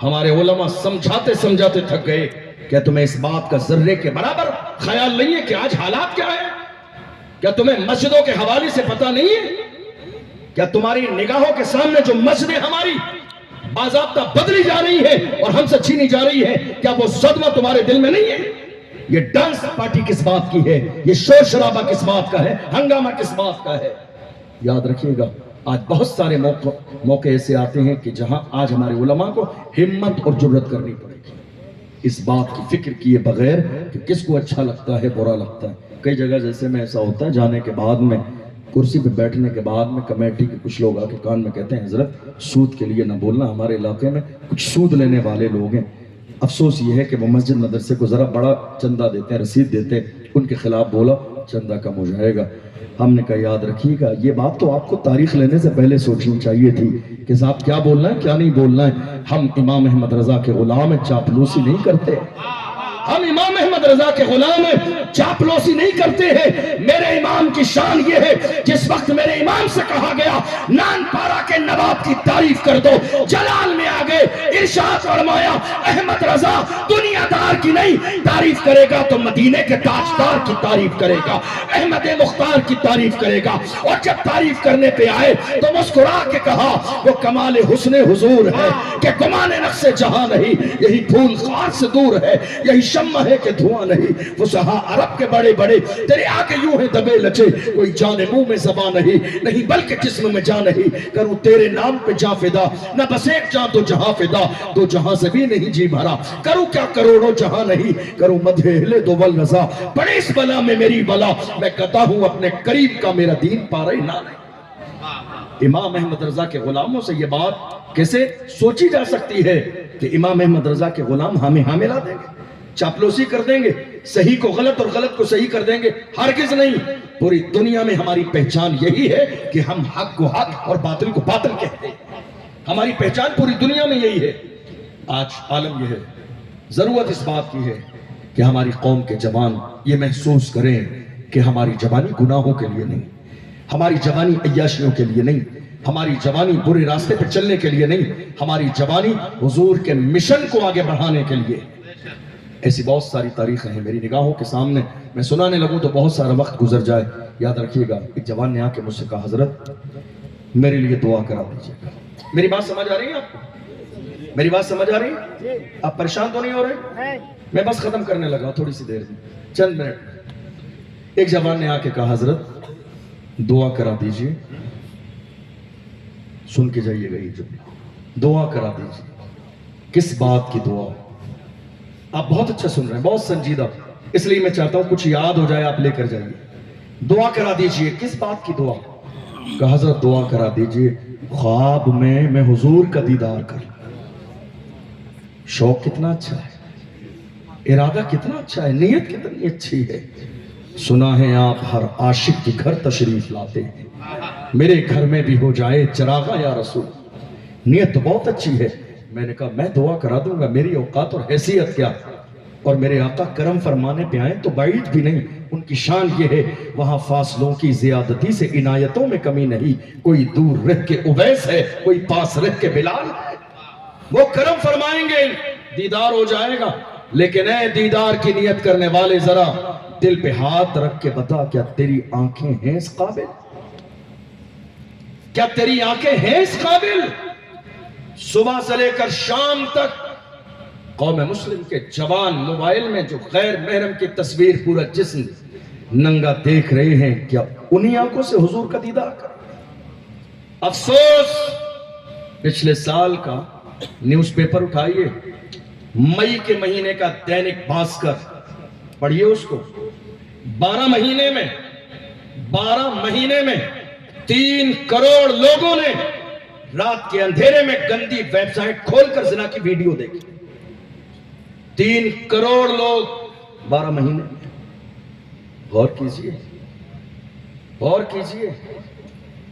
ہمارے علماء سمجھاتے سمجھاتے تھک گئے، کیا تمہیں اس بات کا ذرے کے برابر خیال نہیں ہے کہ آج حالات کیا ہے؟ کیا تمہیں مسجدوں کے حوالے سے پتہ نہیں ہے؟ کیا تمہاری نگاہوں کے سامنے جو مسجدیں ہماری باضابطہ بدلی جا رہی ہے اور ہم سے چھینی جا رہی ہے، کیا وہ صدمہ تمہارے دل میں نہیں ہے؟ یہ ڈانس پارٹی کس بات کی ہے؟ یہ شور شرابہ کس بات کا ہے؟ ہنگامہ کس بات کا ہے؟ یاد رکھیے گا آج بہت سارے موقع ایسے آتے ہیں کہ جہاں آج ہمارے علماء کو ہمت اور جرت کرنی پڑے گی، اس بات کی فکر کیے بغیر کہ کس کو اچھا لگتا ہے برا لگتا ہے۔ کئی جگہ جیسے میں ایسا ہوتا ہے جانے کے بعد میں کرسی پہ بیٹھنے کے بعد میں کمیٹی کے کچھ لوگ آ کے کان میں کہتے ہیں حضرت سود کے لیے نہ بولنا، ہمارے علاقے میں کچھ سود لینے والے لوگ ہیں، افسوس یہ ہے کہ وہ مسجد مدرسے کو ذرا بڑا چندہ دیتے ہیں، رسید دیتے ہیں، ان کے خلاف بولا چندہ کم ہو جائے گا۔ ہم نے کہا یاد رکھیے گا یہ بات تو آپ کو تاریخ لینے سے پہلے سوچنی چاہیے تھی کہ صاحب کیا بولنا ہے کیا نہیں بولنا ہے۔ ہم امام احمد رضا کے غلام ہیں، چاپلوسی نہیں کرتے۔ ہم امام احمد رضا کے غلام ہیں، چاپلوسی نہیں کرتے ہیں۔ میرے امام کی شان یہ ہے جس وقت میرے امام سے کہا گیا نان پارا کے نواب کی تعریف کر دو، جلال میں آگے ارشاد فرمایا احمد رضا دنیا دار کی نہیں تعریف کرے گا تو مدینے کے تاجدار کی تعریف کرے گا، احمد مختار کی تعریف کرے گا۔ اور جب تعریف کرنے پہ آئے تو مسکرا کے کہا وہ کمال حسن حضور ہے کہ گمان نقص جہاں نہیں، یہی پھول خار سے دور ہے، یہی شمع ہے کہ دھواں نہیں۔ فصحاء عرب کے بڑے بڑے تیرے آگے یوں ہیں دبے لچے، کوئی جان منہ میں زبان نہیں بلکہ جسم میں جان نہیں، کروں تیرے نام پہ جاں فدا، نہ بس ایک جاں تو جہاں فدا، دو جہاں سے بھی نہیں جی بھرا، کروں کیا کروڑوں جہاں نہیں، کروں مدح اہل دو والرضا، پڑے اس بلا میں میری بلا، میں کہتا ہوں اپنے قریب کا میرا دین پا رہی نہ نہیں۔ امام احمد رضا کے غلاموں سے یہ بات کیسے سوچی جا سکتی ہے کہ امام احمد رضا کے غلام ہمیں ملا دیں گے، چاپلوسی کر دیں گے، صحیح کو غلط اور غلط کو صحیح کر دیں گے؟ ہرگز نہیں۔ پوری دنیا میں ہماری پہچان یہی ہے کہ ہم حق کو حق اور باطل کو باطل کہتے ہیں، ہماری پہچان پوری دنیا میں یہی ہے۔ آج عالم یہ ہے، ضرورت اس بات کی ہے کہ ہماری قوم کے جوان یہ محسوس کریں کہ ہماری جوانی گناہوں کے لیے نہیں، ہماری جوانی عیاشیوں کے لیے نہیں، ہماری جوانی برے راستے پہ چلنے کے لیے نہیں، ہماری جوانی حضور کے مشن کو آگے بڑھانے کے لیے۔ ایسی بہت ساری تاریخیں ہیں میری نگاہوں کے سامنے، میں سنانے لگوں تو بہت سارا وقت گزر جائے۔ یاد رکھیے گا، ایک جوان نے آ کے مجھ سے کہا حضرت میرے لیے دعا کرا دیجیے گا۔ میری بات سمجھ آ رہی ہے آپ کو؟ میری بات سمجھ آ رہی ہے؟ آپ پریشان تو نہیں ہو رہے؟ میں بس ختم کرنے لگا تھوڑی سی دیر میں، چند منٹ۔ ایک جوان نے آ کے کہا حضرت دعا کرا دیجیے، سن کے جائیے گا یہ جملہ، دعا کرا دیجیے۔ کس بات کی دعا؟ آپ بہت اچھا سن رہے ہیں، بہت سنجیدہ، اس لیے میں چاہتا ہوں کچھ یاد ہو جائے آپ لے کر جائیے۔ دعا کرا دیجیے، کس بات کی دعا؟ کہ حضرت دعا کرا دیجیے خواب میں حضور کا دیدار کر لوں۔ شوق کتنا اچھا ہے، ارادہ کتنا اچھا ہے، نیت کتنی اچھی ہے۔ سنا ہے آپ ہر عاشق کے گھر تشریف لاتے ہیں، میرے گھر میں بھی ہو جائے چراغا یا رسول۔ نیت تو بہت اچھی ہے۔ میں نے کہا میں دعا کرا دوں گا، میری اوقات اور حیثیت کیا، اور میرے آقا کرم فرمانے پہ آئیں تو بعید بھی نہیں۔ ان کی شان یہ ہے وہاں فاصلوں کی زیادتی سے عنایتوں میں کمی نہیں، کوئی دور رہ کے اویس ہے، کوئی پاس رہ کے بلال ہے۔ وہ کرم فرمائیں گے، دیدار ہو جائے گا، لیکن اے دیدار کی نیت کرنے والے ذرا دل پہ ہاتھ رکھ کے بتا، کیا تیری آنکھیں ہیں اس قابل؟ کیا تیری آنکھیں ہیں اس قابل؟ صبح سے لے کر شام تک قوم مسلم کے جوان موبائل میں جو غیر محرم کی تصویر پورا جسم ننگا دیکھ رہے ہیں، کیا انہی آنکھوں سے حضور کا دیدار کر؟ افسوس، پچھلے سال کا نیوز پیپر اٹھائیے، مئی کے مہینے کا دینک بھاسکر پڑھیے اس کو، 12 مہینے میں 3 کروڑ لوگوں نے رات کے اندھیرے میں گندی ویب سائٹ کھول کر زنا کی ویڈیو دیکھی۔ 3 کروڑ لوگ 12 مہینے میں۔ غور کیجئے، غور کیجئے،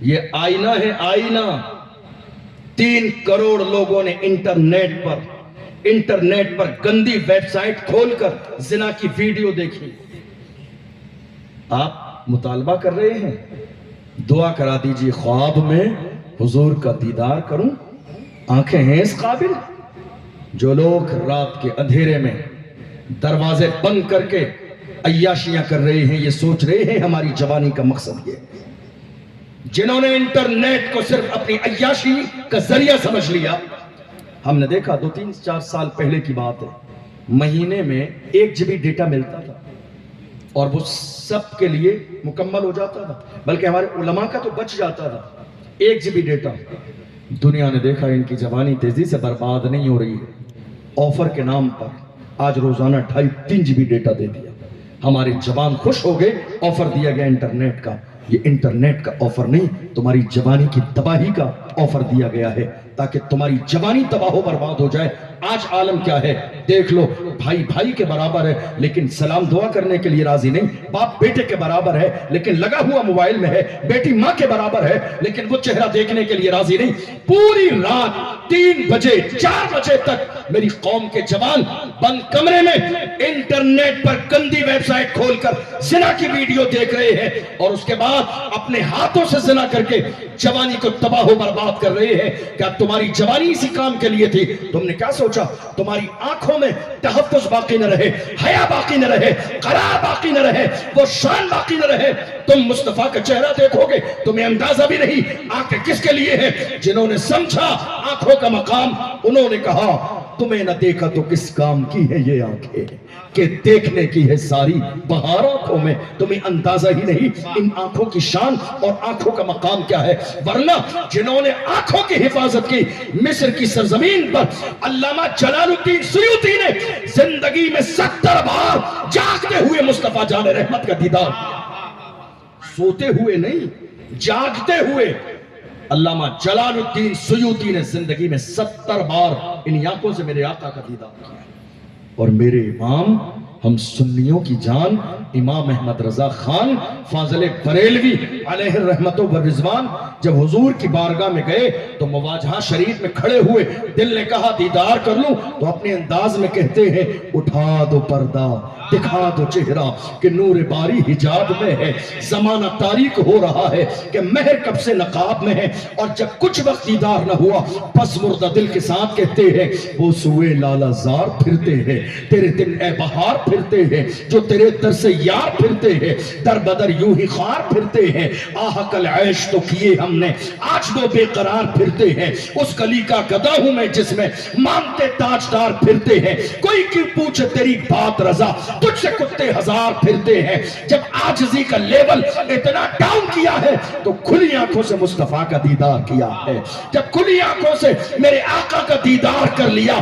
یہ آئینہ ہے، آئینہ۔ 3 کروڑ لوگوں نے انٹرنیٹ پر گندی ویب سائٹ کھول کر زنا کی ویڈیو دیکھی۔ آپ مطالبہ کر رہے ہیں دعا کرا دیجئے خواب میں حضور کا دیدار کروں، آنکھیں ہیں اس قابل؟ جو لوگ رات کے اندھیرے میں دروازے بند کر کے عیاشیاں کر رہے ہیں، یہ سوچ رہے ہیں ہماری جوانی کا مقصد یہ ہے۔ جنہوں نے انٹرنیٹ کو صرف اپنی عیاشی کا ذریعہ سمجھ لیا، ہم نے دیکھا 2-3-4 سال پہلے کی بات ہے، مہینے میں 1 GB ڈیٹا ملتا تھا اور وہ سب کے لیے مکمل ہو جاتا تھا، بلکہ ہمارے علماء کا تو بچ جاتا تھا۔ 1 GB ڈیٹا۔ دنیا نے دیکھا ان کی جوانی تیزی سے برباد نہیں ہو رہی ہے، آفر کے نام پر آج روزانہ 2.5-3 GB ڈیٹا دے دیا۔ ہمارے جوان خوش ہو گئے، آفر دیا گیا انٹرنیٹ کا۔ یہ انٹرنیٹ کا آفر نہیں، تمہاری جوانی کی تباہی کا آفر دیا گیا ہے، تاکہ تمہاری جوانی تباہ و برباد ہو جائے۔ آج عالم کیا ہے دیکھ لو، بھائی بھائی کے برابر ہے لیکن سلام دعا کرنے کے لیے راضی نہیں، باپ بیٹے کے برابر ہے لیکن لگا ہوا موبائل میں ہے، بیٹی ماں کے برابر ہے لیکن وہ چہرہ دیکھنے کے لیے راضی نہیں۔ پوری رات 3 بجے 4 بجے تک میری قوم کے جوان بند کمرے میں انٹرنیٹ پر گندی ویب سائٹ کھول کر زنا کی ویڈیو دیکھ رہے ہیں، اور اس کے بعد اپنے ہاتھوں سے زنا کر کے جوانی کو تباہ و برباد کر رہے ہیں۔ کیا تمہاری جوانی اسی کام کے لیے تھی؟ تم نے کیا سوچا تمہاری آنکھوں میں تحفظ باقی نہ رہے، حیا باقی نہ رہے، قرار باقی نہ رہے، وہ شان باقی نہ رہے؟ تم مصطفیٰ کا چہرہ دیکھو گے تمہیں اندازہ بھی نہیں آنکھیں کس کے لیے ہیں۔ جنہوں نے سمجھا آنکھوں کا مقام، انہوں نے کہا تمہیں نہ دیکھا تو کس کام کی ہے یہ آنکھیں، کہ دیکھنے کی ہے ساری بہار آنکھوں میں۔ تمہیں اندازہ ہی نہیں ان آنکھوں کی شان اور آنکھوں کا مقام کیا ہے۔ ورنہ جنہوں نے آنکھوں کی حفاظت کی، مصر کی سرزمین پر علامہ جلال الدین سیوطی نے زندگی میں 70 بار جاگتے ہوئے مصطفیٰ جان رحمت کا دیدار کیا۔ سوتے ہوئے نہیں، جاگتے ہوئے علامہ جلال الدین سیوطی نے زندگی میں 70 بار ان آنکھوں سے میرے آقا کا دیدار کیا۔ اور میرے امام ہم سنیوں کی جان امام احمد رضا خان فاضل بریلوی علیہ الرحمت و رضوان جب حضور کی بارگاہ میں گئے تو مواجہہ شریف میں کھڑے ہوئے، دل نے کہا دیدار کر لوں، تو اپنے انداز میں کہتے ہیں اٹھا دو پردہ دکھا دو چہرہ کہ نور باری حجاب میں ہے، زمانہ تاریک ہو رہا ہے کہ مہر کب سے نقاب میں ہے، اور جب کچھ وقت دیدار نہ ہوا پس مردہ دل کے ساتھ کہتے ہیں وہ سوئے لالا زار پھرتے ہیں، تیرے دن اے بہار پھرتے ہیں، جو تیرے در سے یار پھرتے ہیں، در بدر یوں ہی خار پھرتے ہیں، آہ کل عیش تو کیے ہم نے آج وہ بے قرار پھرتے ہیں، اس گلی کا گدا ہوں میں جس میں مانتے تاجدار پھرتے ہیں، کوئی کیوں پوچھے تیری بات رضا تجھ سے کتے ہزار پھرتے ہیں، جب عاجزی کا لیول اتنا ڈاؤن کیا ہے تو کھلی آنکھوں سے مصطفیٰ کا دیدار کیا ہے، جب کھلی آنکھوں سے میرے آقا کا دیدار کر لیا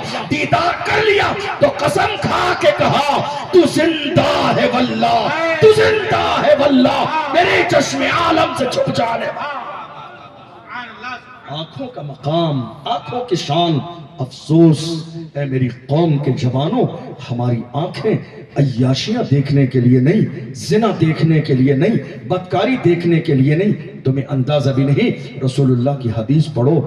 تو قسم کھا کے کہا تو زندہ ہے واللہ، تو زندہ ہے واللہ، میرے چشم عالم سے چھپ جانے والا۔ آنکھوں کا مقام، آنکھوں کی شان، افسوس اے میری قوم کے جوانوں، ہماری آنکھیں عیاشیاں دیکھنے کے لیے نہیں، زنا دیکھنے کے لیے نہیں، بدکاری دیکھنے کے لیے نہیں، تمہیں اندازہ بھی نہیں، رسول اللہ کی حدیث پڑھو،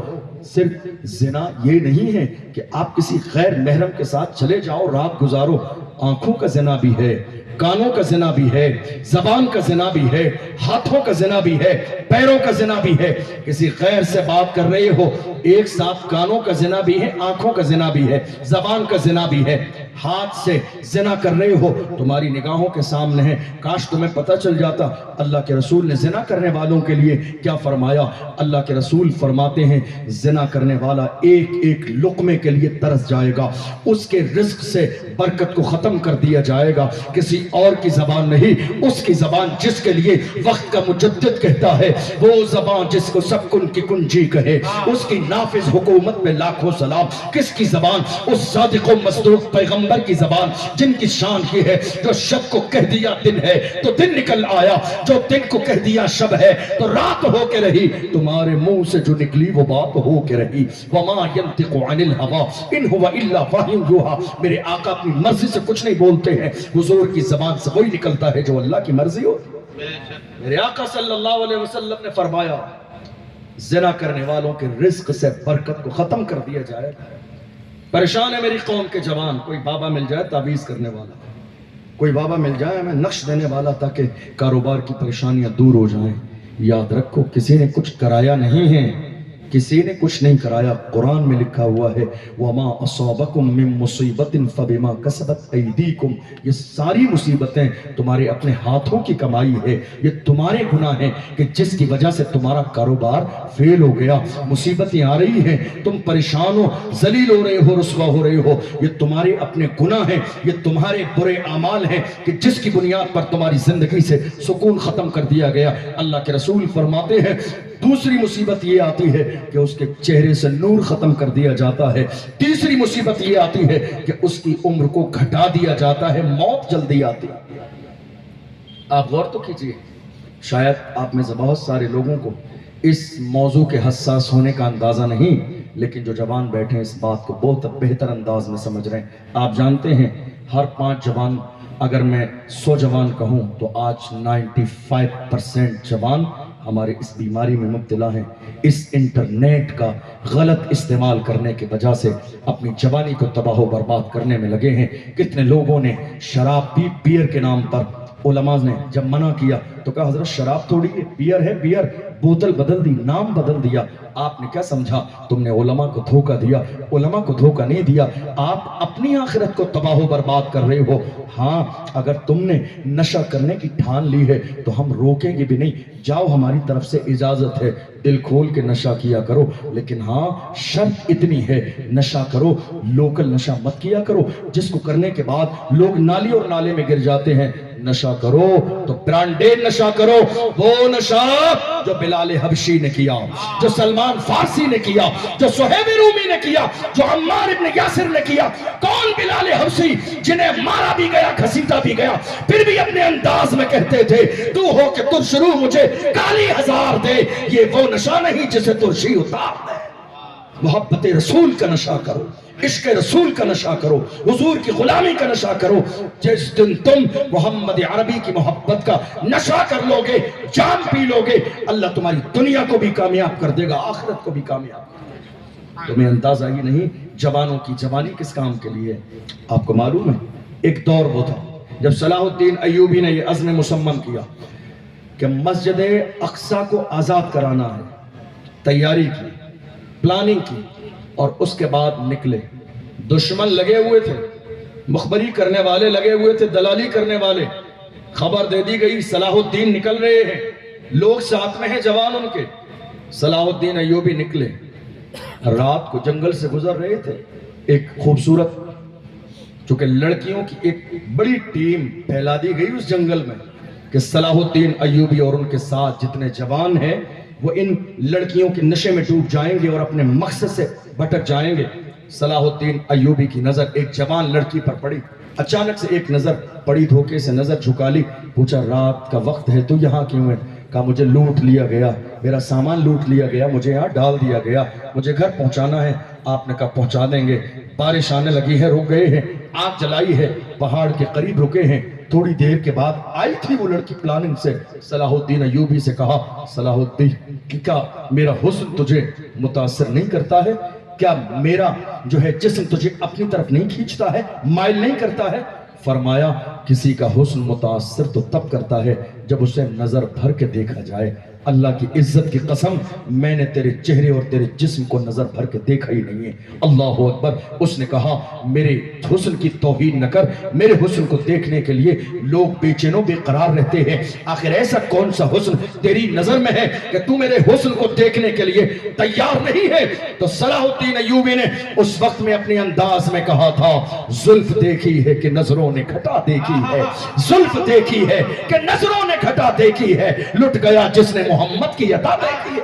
صرف زنا یہ نہیں ہے کہ آپ کسی غیر محرم کے ساتھ چلے جاؤ رات گزارو، آنکھوں کا زنا بھی ہے، کانوں کا زنا بھی ہے، زبان کا زنا بھی ہے، ہاتھوں کا زنا بھی ہے، پیروں کا زنا بھی ہے، کسی غیر سے بات کر رہے ہو ایک ساتھ کانوں کا زنا بھی ہے، آنکھوں کا زنا بھی ہے، زبان کا زنا بھی ہے، ہاتھ سے زنا کر رہے ہو تمہاری نگاہوں کے سامنے ہے، کاش تمہیں پتہ چل جاتا اللہ کے رسول نے زنا کرنے والوں کے لیے کیا فرمایا۔ اللہ کے رسول فرماتے ہیں زنا کرنے والا ایک ایک لقمے کے لیے ترس جائے گا، اس کے رزق سے برکت کو ختم کر دیا جائے گا، کسی اور کی زبان نہیں، اس کی زبان جس کے لیے وقت کا مجدد کہتا ہے، وہ زبان جس کو سب کن کی کنجی کہے، اس کی نافذ حکومت میں لاکھوں سلام، کس کی زبان؟ اس صادق و مصدوق پیغمبر کی زبان جن کی شان یہ ہے جو شب کو کہہ دیا دن ہے تو دن نکل آیا، جو دن کو کہہ دیا شب ہے تو رات ہو کے رہی، تمہارے منہ سے جو نکلی وہ بات ہو کے رہی، وما ينطق عن الهوى ان هو الا وحی یوحى، میرے آقا اپنی مرضی سے کچھ نہیں بولتے ہیں، حضور کی زبان سے وہی نکلتا ہے جو اللہ کی مرضی ہو۔ میرے آقا صلی اللہ علیہ وسلم نے فرمایا زنا کرنے والوں کے رزق سے برکت کو ختم کر دیا جائے۔ پریشان ہے میری قوم کے جوان، کوئی بابا مل جائے تعویذ کرنے والا، کوئی بابا مل جائے ہمیں نقش دینے والا تاکہ کاروبار کی پریشانیاں دور ہو جائیں۔ یاد رکھو کسی نے کچھ کرایا نہیں ہے، کسی نے کچھ نہیں کرایا، قرآن میں لکھا ہوا ہے وَمَا أَصَابَكُم مِّن مُّصِيبَةٍ فَبِمَا كَسَبَتْ أَيْدِيكُمْ، یہ ساری مصیبتیں تمہارے اپنے ہاتھوں کی کمائی ہے، یہ تمہارے گناہ ہیں کہ جس کی وجہ سے تمہارا کاروبار فیل ہو گیا، مصیبتیں آ رہی ہیں، تم پریشان ہو، ذلیل ہو رہے ہو، رسوا ہو رہے ہو، یہ تمہارے اپنے گناہ ہیں، یہ تمہارے برے اعمال ہیں کہ جس کی بنیاد پر تمہاری زندگی سے سکون ختم کر دیا گیا۔ اللہ کے رسول فرماتے ہیں دوسری مصیبت یہ آتی ہے کہ اس کے چہرے سے نور ختم کر دیا جاتا ہے، تیسری مصیبت یہ آتی ہے کہ اس کی عمر کو گھٹا دیا جاتا ہے، موت جلدی آتی ہے۔ آپ غور تو کیجئے، شاید آپ میں سے بہت سارے لوگوں کو اس موضوع کے حساس ہونے کا اندازہ نہیں، لیکن جو جوان بیٹھے ہیں اس بات کو بہت بہتر انداز میں سمجھ رہے ہیں۔ آپ جانتے ہیں ہر 5 جوان، اگر میں 100 جوان کہوں تو آج 95% جوان ہمارے اس بیماری میں مبتلا ہیں، اس انٹرنیٹ کا غلط استعمال کرنے کی وجہ سے اپنی جوانی کو تباہ و برباد کرنے میں لگے ہیں۔ کتنے لوگوں نے شراب بھی بیئر کے نام پر، علماء نے جب منع کیا تو کہا حضرت شراب تھوڑی ہے، بیئر ہے، بیئر، بوتل بدل دی، نام بدل دیا۔ آپ نے کیا سمجھا؟ تم نے علماء کو دھوکہ دیا، علماء کو دھوکہ نہیں دیا، آپ اپنی آخرت کو تباہ و برباد کر رہے ہو۔ ہاں اگر تم نے نشہ کرنے کی ٹھان لی ہے تو ہم روکیں گے بھی نہیں، جاؤ ہماری طرف سے اجازت ہے، دل کھول کے نشہ کیا کرو، لیکن ہاں شرط اتنی ہے نشہ کرو لوکل نشہ مت کیا کرو جس کو کرنے کے بعد لوگ نالی اور نالے میں گر جاتے ہیں۔ نشہ کرو تو برانڈیڈ نشہ کرو، وہ نشہ جو بلال حبشی نے کیا، جو سلمان فارسی نے کیا، جو صہیب رومی نے کیا، جو عمار ابن یاسر نے کیا۔ کون بلال حبشی جنہیں مارا بھی گیا، گھسیٹا بھی گیا، پھر بھی اپنے انداز میں کہتے تھے تو ہو کہ ترش روح مجھے کالی ہزار دے، یہ وہ نشہ نہیں جسے ترشی اتار دے۔ محبت رسول کا نشہ کرو، عشق رسول کا نشہ کرو، حضور کی غلامی کا نشہ کرو. جس دن تم محمد عربی کی محبت کا نشہ کر لو گے، جام پی لو گے، اللہ تمہاری دنیا کو بھی کامیاب کر دے گا، آخرت کو بھی کامیاب کر دے گا. تمہیں اندازہ ہی نہیں جوانوں کی جوانی کس کام کے لیے. آپ کو معلوم ہے ایک دور وہ تھا جب صلاح الدین ایوبی نے یہ عزم مصمم کیا کہ مسجد اقصی کو آزاد کرانا ہے. تیاری کی، پلاننگ کی، اور اس کے بعد نکلے. دشمن لگے ہوئے تھے، مخبری کرنے والے لگے ہوئے تھے، دلالی کرنے والے. خبر دے دی گئی صلاح الدین نکل رہے ہیں، لوگ ساتھ میں ہیں جوان ان کے. صلاح الدین ایوبی نکلے، رات کو جنگل سے گزر رہے تھے. ایک خوبصورت چونکہ لڑکیوں کی ایک بڑی ٹیم پھیلا دی گئی اس جنگل میں کہ صلاح الدین ایوبی اور ان کے ساتھ جتنے جوان ہیں وہ ان لڑکیوں کے نشے میں ڈوب جائیں گے اور اپنے مقصد سے بھٹک جائیں گے. صلاح الدین ایوبی کی نظر ایک جوان لڑکی پر پڑی. اچانک سے ایک نظر پڑی، دھوکے سے نظر جھکا لی. پوچھا رات کا وقت ہے تو یہاں کیوں ہے؟ کہا مجھے لوٹ لیا گیا، میرا سامان لوٹ لیا گیا، مجھے یہاں ڈال دیا گیا، مجھے گھر پہنچانا ہے. آپ نے کہا پہنچا دیں گے. بارش آنے لگی ہے، رک گئے ہیں، آگ جلائی ہے، پہاڑ کے قریب رکے ہیں. تھوڑی دیر کے بعد آئی تھی وہ لڑکی پلاننگ سے. صلاح الدین ایوبی سے کہا صلاح الدین کیا میرا حسن تجھے متاثر نہیں کرتا ہے؟ کیا میرا جو ہے جسم تجھے اپنی طرف نہیں کھینچتا ہے، مائل نہیں کرتا ہے؟ فرمایا کسی کا حسن متاثر تو تب کرتا ہے جب اسے نظر بھر کے دیکھا جائے. اللہ کی عزت کی قسم میں نے تیرے چہرے اور تیرے جسم کو نظر بھر کے دیکھا ہی نہیں ہے. اللہ اکبر. اس نے کہا میرے حسن کی توہین نہ کر، میرے حسن کو دیکھنے کے لیے لوگ بے چین و بے قرار رہتے ہیں. آخر ایسا کون سا حسن تیری نظر میں ہے کہ تو میرے حسن کو دیکھنے کے لیے تیار نہیں ہے؟ تو صلاح الدین ایوبی نے اس وقت میں اپنے انداز میں کہا تھا زلف دیکھی ہے کہ نظروں نے گھٹا دیکھی ہے، زلف دیکھی ہے کہ نظروں نے گھٹا دیکھی ہے. لٹ گیا جس نے محمد کی عطا دیکھی ہے.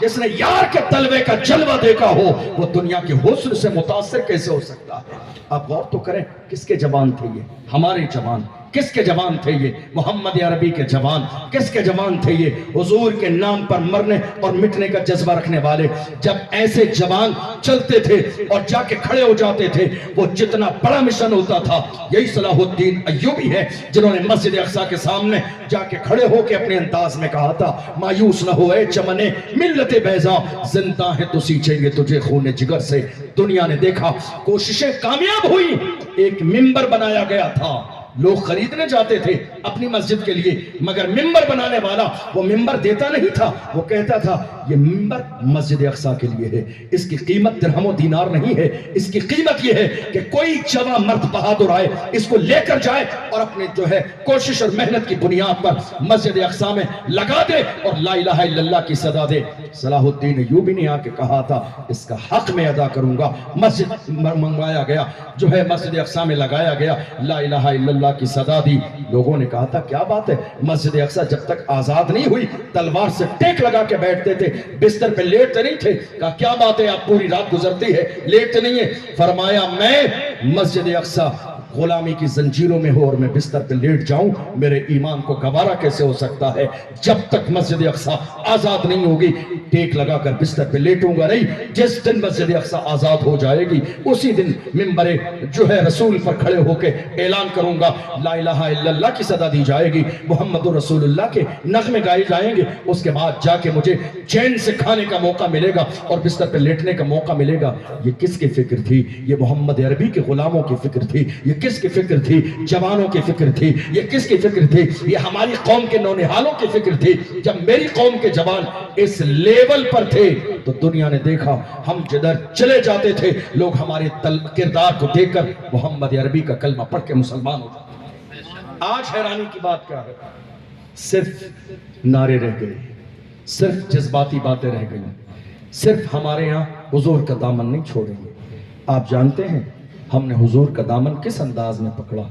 جس نے یار کے طلبے کا جلوہ دیکھا ہو وہ دنیا کے حسن سے متاثر کیسے ہو سکتا ہے؟ آپ غور تو کریں کس کے جوان تھے یہ؟ ہمارے جوان. کس کے جوان تھے یہ؟ محمد عربی کے جوان. کس کے جوان تھے یہ؟ حضور کے نام پر مرنے اور مٹنے کا جذبہ رکھنے والے. جب ایسے جوان چلتے تھے اور جا کے کھڑے ہو جاتے تھے وہ جتنا بڑا مشن ہوتا تھا. یہی صلاح الدین ایوبی ہے جنہوں نے مسجد اقصی کے سامنے جا کے کھڑے ہو کے اپنے انداز میں کہا تھا مایوس نہ ہو اے چمنے ملت بیضا، زندہ ہے تو سینچیں گے تجھے خون جگر سے. دنیا نے دیکھا کوششیں کامیاب ہوئی. ایک منبر بنایا گیا تھا، لوگ خریدنے جاتے تھے اپنی مسجد کے لیے، مگر منبر بنانے والا وہ منبر دیتا نہیں تھا. وہ کہتا تھا یہ منبر مسجد اقصی کے لیے ہے، اس کی قیمت درہم و دینار نہیں ہے، اس کی قیمت یہ ہے کہ کوئی جوان مرد بہادر آئے اس کو لے کر جائے اور اپنے جو ہے کوشش اور محنت کی بنیاد پر مسجد اقصی میں لگا دے اور لا الہ الا اللہ کی صدا دے. صلاح الدین ایوبی نے آ کے کہا تھا اس کا حق میں ادا کروں گا. مسجد منگوایا گیا، جو ہے مسجد اقصی میں لگایا گیا، لا الہ الا اللہ کی صدا دی. لوگوں نے کہا تھا کیا بات ہے، مسجد اقصی جب تک آزاد نہیں ہوئی تلوار سے ٹیک لگا کے بیٹھتے تھے، بستر پہ لیٹتے نہیں تھے. کہا کیا بات ہے آپ پوری رات گزرتی ہے لیٹتے نہیں ہے؟ فرمایا میں مسجد اقصی غلامی کی زنجیروں میں ہو اور میں بستر پہ لیٹ جاؤں میرے ایمان کو گوارا کیسے ہو سکتا ہے؟ جب تک مسجد اقصی آزاد نہیں ہوگی ٹیک لگا کر بستر پہ لیٹوں گا نہیں. جس دن مسجد اقصی آزاد ہو جائے گی اسی دن منبر جو ہے رسول پر کھڑے ہو کے اعلان کروں گا، لا الہ الا اللہ کی صدا دی جائے گی، محمد رسول اللہ کے نغمے گائے جائیں گے. اس کے بعد جا کے مجھے چین سے کھانے کا موقع ملے گا اور بستر پہ لیٹنے کا موقع ملے گا. یہ کس کی فکر تھی؟ یہ محمد عربی کے غلاموں کی فکر تھی. یہ کس کی فکر تھی؟ جوانوں کی فکر تھی. یہ کس کی فکر تھی؟ یہ ہماری قوم کے نونہالوں کی فکر تھی. جب میری قوم کے جوان اس لیول پر تھے تو دنیا نے دیکھا ہم جدھر چلے جاتے تھے لوگ ہمارے کردار کو دیکھ کر محمد عربی کا کلمہ پڑھ کے مسلمان ہوتا. آج حیرانی کی بات کیا ہے؟ صرف نعرے رہ گئے، صرف جذباتی باتیں رہ گئی، صرف ہمارے ہاں حضور کا دامن نہیں چھوڑیں گے. آپ جانتے ہیں ہم نے حضور کا دامن کس انداز میں پکڑا؟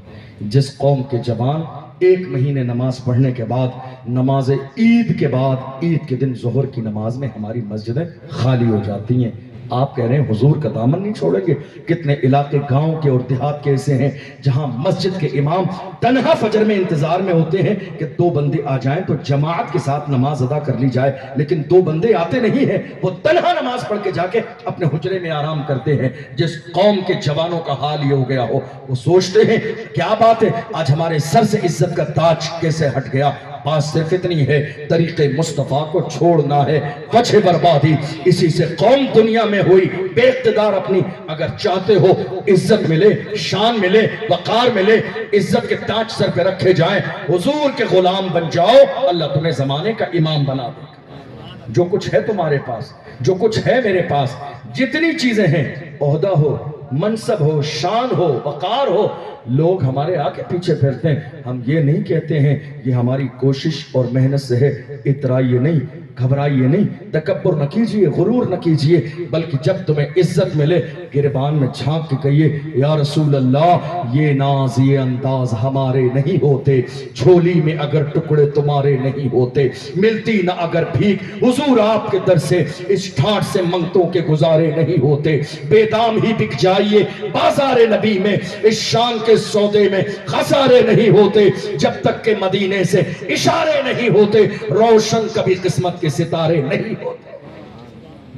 جس قوم کے جوان ایک مہینے نماز پڑھنے کے بعد نماز عید کے بعد عید کے دن ظہر کی نماز میں ہماری مسجدیں خالی ہو جاتی ہیں. آپ کہہ رہے ہیں حضور کا دامن نہیں چھوڑیں گے؟ کتنے علاقے گاؤں کے اور دیہات کے ایسے ہیں جہاں مسجد کے امام تنہا فجر میں انتظار میں ہوتے ہیں کہ 2 بندے آ جائیں تو جماعت کے ساتھ نماز ادا کر لی جائے، لیکن 2 بندے آتے نہیں ہیں، وہ تنہا نماز پڑھ کے جا کے اپنے حجرے میں آرام کرتے ہیں۔ جس قوم کے جوانوں کا حال یہ ہو گیا ہو، وہ سوچتے ہیں کیا بات ہے آج ہمارے سر سے عزت کا تاج کیسے ہٹ گیا؟ بات صرف اتنی ہے، طریقے مصطفیٰ کو چھوڑنا ہے، وجہ بربادی اسی سے قوم دنیا میں ہوئی بے اقتدار اپنی۔ اگر چاہتے ہو عزت ملے، شان ملے، وقار ملے، عزت کے تاج سر پہ رکھے جائیں، حضور کے غلام بن جاؤ، اللہ تمہیں زمانے کا امام بنا دے گا۔ جو کچھ ہے تمہارے پاس، جو کچھ ہے میرے پاس، جتنی چیزیں ہیں، عہدہ ہو، منصب ہو، شان ہو، وقار ہو، لوگ ہمارے آگے پیچھے پھرتے ہیں، ہم یہ نہیں کہتے ہیں یہ ہماری کوشش اور محنت سے ہے، اترائیے نہیں، گھبرائیے نہیں، تکبر نہ کیجئے، غرور نہ کیجئے، بلکہ جب تمہیں عزت ملے گریبان میں جھانک کے کہیے یا رسول اللہ یہ ناز یہ انداز ہمارے نہیں ہوتے، جھولی میں اگر ٹکڑے تمہارے نہیں ہوتے، ملتی نہ اگر بھیک حضور آپ کے در سے، اس ٹھاٹ سے منگتوں کے گزارے نہیں ہوتے، بے دام ہی بک جائیے بازار نبی میں، اس شان کے سودے میں خسارے نہیں ہوتے، جب تک کہ مدینے سے اشارے نہیں ہوتے، روشن کبھی قسمت کے ستارے نہیں ہوتے۔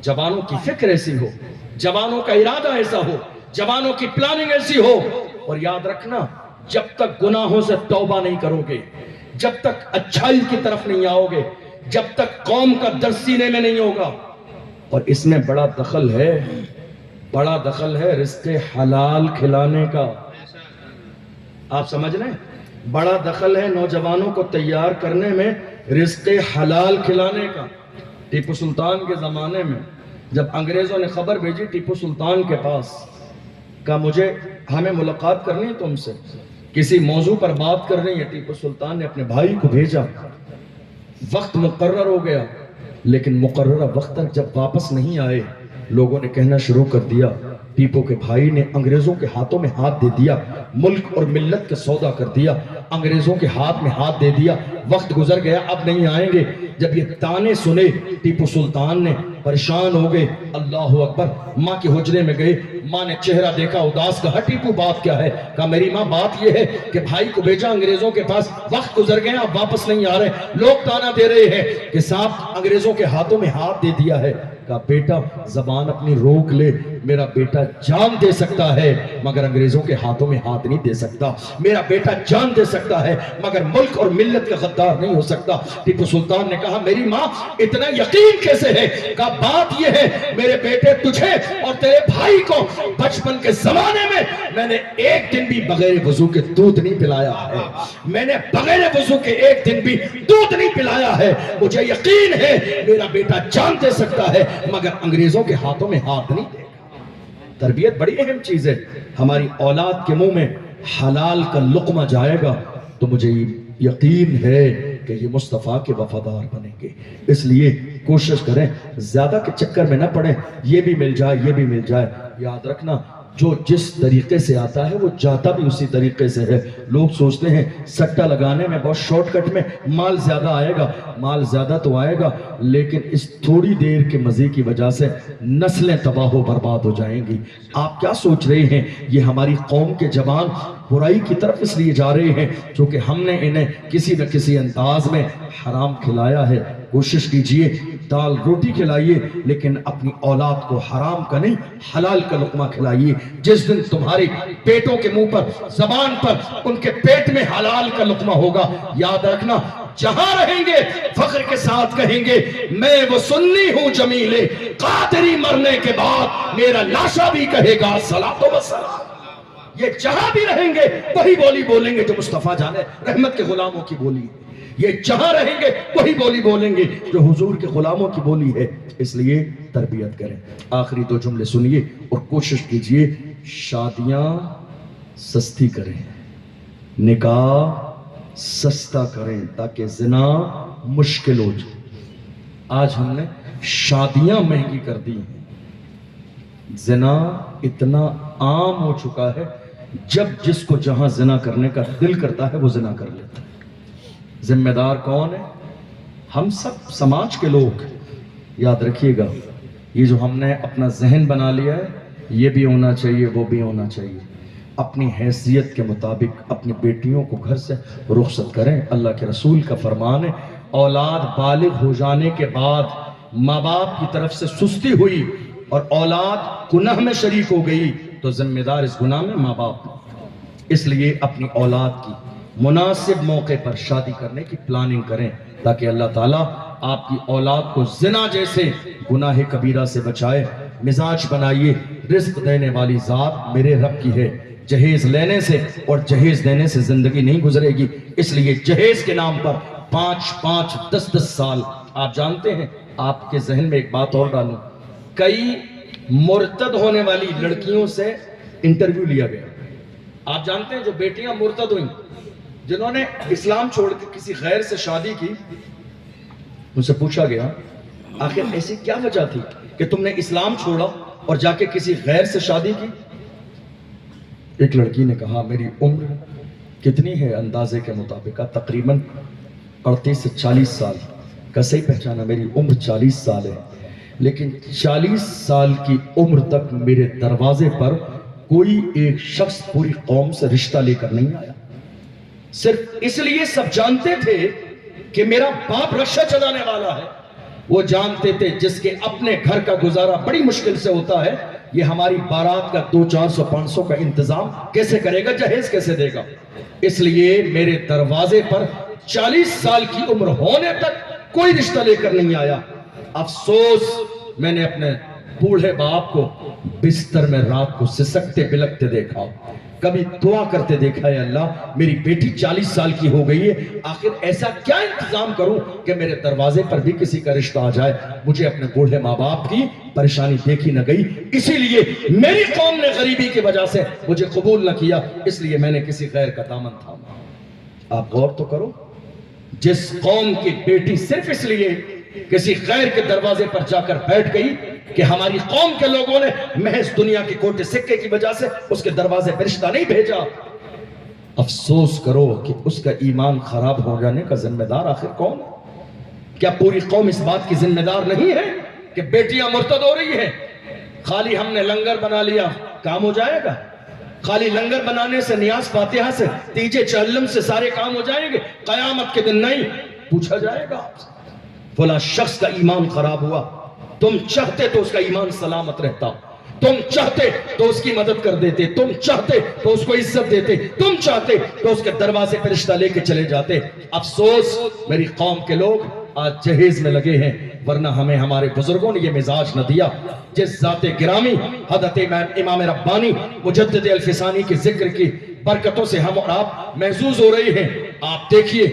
جوانوں کی فکر ایسی ہو، جوانوں کا ارادہ ایسا ہو، جوانوں کی پلاننگ ایسی ہو، اور یاد رکھنا جب تک گناہوں سے توبہ نہیں کرو گے، جب تک اچھائی کی طرف نہیں آؤ گے، جب تک قوم کا در سینے میں نہیں ہوگا، اور اس میں بڑا دخل ہے رزق حلال کھلانے کا، آپ سمجھ رہے ہیں؟ بڑا دخل ہے نوجوانوں کو تیار کرنے میں رزق حلال کھلانے کا۔ ٹیپو سلطان کے زمانے میں جب انگریزوں نے خبر بھیجی ٹیپو سلطان کے پاس، کہا ہمیں ملاقات کرنی ہے تم سے، کسی موضوع پر بات کر رہی ہے، ٹیپو سلطان نے اپنے بھائی کو بھیجا، وقت مقرر ہو گیا، لیکن مقررہ وقت تک جب واپس نہیں آئے، لوگوں نے کہنا شروع کر دیا ٹیپو کے بھائی نے انگریزوں کے ہاتھوں میں ہاتھ دے دیا، ملک اور ملت کا سودا کر دیا، انگریزوں کے ہاتھ میں ہاتھ دے دیا، وقت گزر گیا، اب نہیں آئیں گے۔ جب یہ تانے سنے ٹیپو سلطان نے پریشان ہو گئے، اللہ اکبر، ماں کے حجرے میں گئے، ماں نے چہرہ دیکھا اداس، کہا ٹیپو بات کیا ہے؟ کہا میری ماں بات یہ ہے کہ بھائی کو بھیجا انگریزوں کے پاس، وقت گزر گیا، اب واپس نہیں آ رہے، لوگ تانا دے رہے ہیں کہ صاحب انگریزوں کے ہاتھوں میں ہاتھ دے دیا ہے۔ کہا بیٹا زبان اپنی روک لے، میرا بیٹا جان دے سکتا ہے مگر انگریزوں کے ہاتھوں میں ہاتھ نہیں دے سکتا، میرا بیٹا جان دے سکتا ہے مگر ملک اور ملت کا غدار نہیں ہو سکتا۔ ٹیپو سلطان نے کہا میری ماں اتنا یقین کیسے ہے؟ کہا بات یہ ہے میرے بیٹے تجھے اور تیرے بھائی کو بچپن کے زمانے میں نے ایک دن بھی بغیر وضو کے دودھ نہیں پلایا ہے، میں نے بغیر وضو کے ایک دن بھی دودھ نہیں پلایا ہے، مجھے یقین ہے میرا بیٹا جان دے سکتا ہے مگر انگریزوں کے ہاتھوں میں ہاتھ نہیں دے گا۔ تربیت بڑی اہم چیز ہے، ہماری اولاد کے منہ میں حلال کا لقمہ جائے گا تو مجھے یقین ہے کہ یہ مصطفیٰ کے وفادار بنیں گے۔ اس لیے کوشش کریں زیادہ کے چکر میں نہ پڑیں، یہ بھی مل جائے یہ بھی مل جائے، یاد رکھنا جو جس طریقے سے آتا ہے وہ جاتا بھی اسی طریقے سے ہے۔ لوگ سوچتے ہیں سٹا لگانے میں بہت شارٹ کٹ میں مال زیادہ آئے گا، مال زیادہ تو آئے گا لیکن اس تھوڑی دیر کے مزے کی وجہ سے نسلیں تباہ و برباد ہو جائیں گی۔ آپ کیا سوچ رہے ہیں یہ ہماری قوم کے جوان برائی کی طرف اس لیے جا رہے ہیں چونکہ ہم نے انہیں کسی نہ کسی انداز میں حرام کھلایا ہے۔ کوشش کیجئے دال روٹی کھلائیے لیکن اپنی اولاد کو حرام کا نہیں حلال کا لقمہ کھلائیے۔ جس دن تمہاری پیٹوں کے منہ پر زبان پر ان کے پیٹ میں حلال کا لقمہ ہوگا، یاد رکھنا جہاں رہیں گے فخر کے ساتھ کہیں گے میں وہ سنی ہوں جمیلے، قادری مرنے کے بعد میرا لاشا بھی کہے گا صلاۃ و سلام۔ یہ جہاں بھی رہیں گے وہی بولی بولیں گے جو مصطفیٰ جانے رحمت کے غلاموں کی بولی ہے، یہ جہاں رہیں گے وہی بولی بولیں گے جو حضور کے غلاموں کی بولی ہے۔ اس لیے تربیت کریں۔ آخری 2 جملے سنیے اور کوشش کیجئے شادیاں سستی کریں، نکاح سستا کریں تاکہ زنا مشکل ہو جائے۔ آج ہم نے شادیاں مہنگی کر دی ہیں، زنا اتنا عام ہو چکا ہے جب جس کو جہاں زنا کرنے کا دل کرتا ہے وہ زنا کر لیتا ہے۔ ذمہ دار کون ہے؟ ہم سب سماج کے لوگ۔ یاد رکھیے گا یہ جو ہم نے اپنا ذہن بنا لیا ہے یہ بھی ہونا چاہیے، وہ بھی ہونا چاہیے. اپنی حیثیت کے مطابق اپنی بیٹیوں کو گھر سے رخصت کریں. اللہ کے رسول کا فرمان ہے اولاد بالغ ہو جانے کے بعد ماں باپ کی طرف سے سستی ہوئی اور اولاد گناہ میں شریک ہو گئی تو ذمہ دار اس گناہ میں ماں باپ. اس لیے اپنی اولاد کی مناسب موقع پر شادی کرنے کی پلاننگ کریں تاکہ اللہ تعالیٰ آپ کی اولاد کو زنا جیسے گناہ کبیرہ سے بچائے. مزاج بنائیے، رزق دینے والی ذات میرے رب کی ہے. جہیز لینے سے اور جہیز دینے سے زندگی نہیں گزرے گی. اس لیے جہیز کے نام پر 5 10 سال. آپ جانتے ہیں، آپ کے ذہن میں ایک بات اور ڈالوں، کئی مرتد ہونے والی لڑکیوں سے انٹرویو لیا گیا. آپ جانتے ہیں جو بیٹیاں مرتد ہوئیں، جنہوں نے اسلام چھوڑ کے کسی غیر سے شادی کی، ان سے پوچھا گیا آخر ایسی کیا وجہ تھی کہ تم نے اسلام چھوڑا اور جا کے کسی غیر سے شادی کی؟ ایک لڑکی نے کہا میری عمر کتنی ہے اندازے کے مطابق، تقریباً 38 سے 40 سال. کا صحیح پہچانا، میری عمر 40 سال ہے، لیکن 40 سال کی عمر تک میرے دروازے پر کوئی ایک شخص پوری قوم سے رشتہ لے کر نہیں آیا. صرف اس لیے سب جانتے تھے کہ میرا باپ رکشہ چلانے والا ہے. وہ جانتے تھے جس کے اپنے گھر کا گزارا بڑی مشکل سے ہوتا ہے، یہ ہماری بارات کا 200 400 500 کا انتظام کیسے کرے گا، جہیز کیسے دے گا. اس لیے میرے دروازے پر 40 سال کی عمر ہونے تک کوئی رشتہ لے کر نہیں آیا. افسوس، میں نے اپنے بوڑھے باپ کو بستر میں رات کو سسکتے بلکتے دیکھا، کبھی دعا کرتے دیکھا ہے اللہ میری بیٹی 40 سال کی ہو گئی ہے، آخر ایسا کیا انتظام کروں کہ میرے دروازے پر بھی کسی کا رشتہ آ جائے. مجھے اپنے بوڑھے ماں باپ کی پریشانی دیکھی نہ گئی، اسی لیے میری قوم نے غریبی کی وجہ سے مجھے قبول نہ کیا، اس لیے میں نے کسی غیر کا دامن تھاما. آپ غور تو کرو، جس قوم کی بیٹی صرف اس لیے کسی غیر کے دروازے پر جا کر بیٹھ گئی کہ ہماری قوم کے لوگوں نے محض دنیا کے کوٹے سکے کی وجہ سے اس کے دروازے پر رشتہ نہیں بھیجا، افسوس کرو کہ اس کا ایمان خراب ہو جانے کا ذمہ دار آخر کون ہے؟ کیا پوری قوم اس بات کی ذمہ دار نہیں ہے کہ بیٹیاں مرتد ہو رہی ہیں؟ خالی ہم نے لنگر بنا لیا کام ہو جائے گا؟ خالی لنگر بنانے سے، نیاز فاتحہ سے، تیجے چہلم سے سارے کام ہو جائیں گے؟ قیامت کے دن نہیں، پوچھا جائے گا آپ سے فلاں شخص کا ایمان خراب ہوا، تم چاہتے تو اس کا ایمان سلامت رہتا، تم چاہتے تو اس کی مدد کر دیتے، تم چاہتے تو اس کو عزت دیتے، تم چاہتے تو اس کے دروازے پہ رشتہ لے کے چلے جاتے. افسوس میری قوم کے لوگ آج جہیز میں لگے ہیں، ورنہ ہمیں ہمارے بزرگوں نے یہ مزاج نہ دیا. جس ذات گرامی حضرت امام ربانی مجدد الفسانی کے ذکر کی برکتوں سے ہم اور آپ محظوظ ہو رہے ہیں. آپ دیکھیے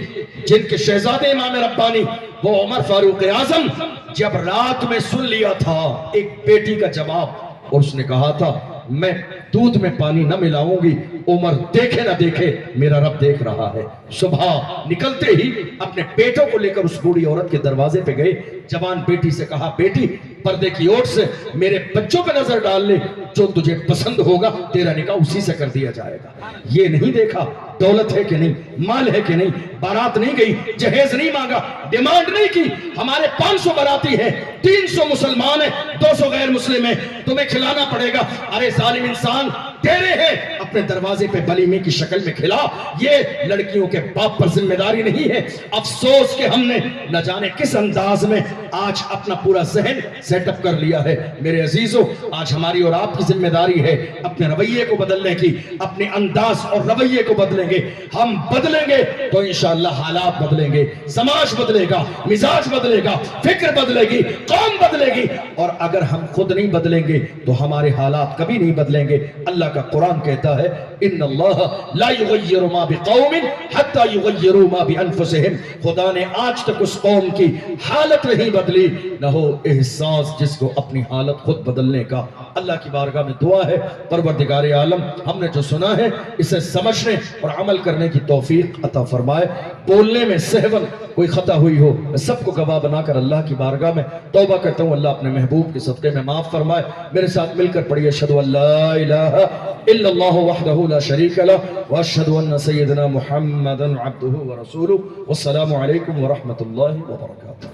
جن کے شہزادے امام ربانی وہ عمر فاروق اعظم، جب رات میں سن لیا تھا ایک بیٹی کا جواب اور اس نے کہا تھا میں دودھ میں پانی نہ ملاؤں گی، عمر دیکھے نہ دیکھے میرا رب دیکھ رہا ہے. صبح نکلتے ہی اپنے بیٹوں کو لے کر اس بوڑھی عورت کے دروازے پہ گئے. جوان بیٹی سے کہا بیٹی پردے کی اوٹ سے میرے بچوں پہ نظر ڈال لے، جو تجھے پسند ہوگا تیرا نکاح اسی سے کر دیا جائے گا. یہ نہیں دیکھا دولت ہے کہ نہیں، مال ہے کہ نہیں، بارات نہیں گئی، جہیز نہیں مانگا، ڈیمانڈ نہیں کی. ہمارے 500 باراتی ہیں، 300 مسلمان ہیں، 200 غیر مسلم ہیں، تمہیں کھلانا پڑے گا. ارے ظالم انسان، تیرے ہیں، اپنے دروازے پہ بلیمے کی شکل میں کھلا. یہ لڑکیوں کے باپ پر ذمہ داری نہیں ہے. افسوس کہ ہم نے نہ جانے کس انداز میں آج اپنا پورا ذہن سیٹ اپ کر لیا ہے. میرے عزیزوں، آج ہماری اور آپ کی ذمہ داری ہے اپنے رویے کو بدلنے کی، اپنے انداز اور رویے کو بدلیں گے. ہم بدلیں گے تو انشاءاللہ حالات بدلیں گے، سماج بدلے گا، مزاج بدلے گا، فکر بدلے گی، قوم بدلے گی. اور اگر ہم خود نہیں بدلیں گے تو ہمارے حالات کبھی نہیں بدلیں گے. اللہ کا قرآن کہتا ہے ان اللہ لا یغیر ما بقوم حتی یغیروا ما بانفسہم. خدا نے آج تک اس قوم کی حالت نہیں بدلی، نہ ہو احساس جس کو اپنی حالت خود بدلنے کا. اللہ کی بارگاہ میں دعا ہے پروردگار عالم ہم نے جو سنا ہے اسے سمجھنے اور عمل کرنے کی توفیق عطا فرمائے. بولنے میں سہون کوئی خطا ہوئی ہو سب کو گواہ بنا کر اللہ کی بارگاہ میں توبہ کرتا ہوں. اللہ اپنے محبوب کے صدقے میں معاف فرمائے. میرے ساتھ مل کر پڑھیے اشہد ان لا الہ الا اللہ وحدہ لا شریک لہ واشہد ان سیدنا محمدا عبدہ ورسولہ. والسلام علیکم ورحمۃ اللہ وبرکاتہ.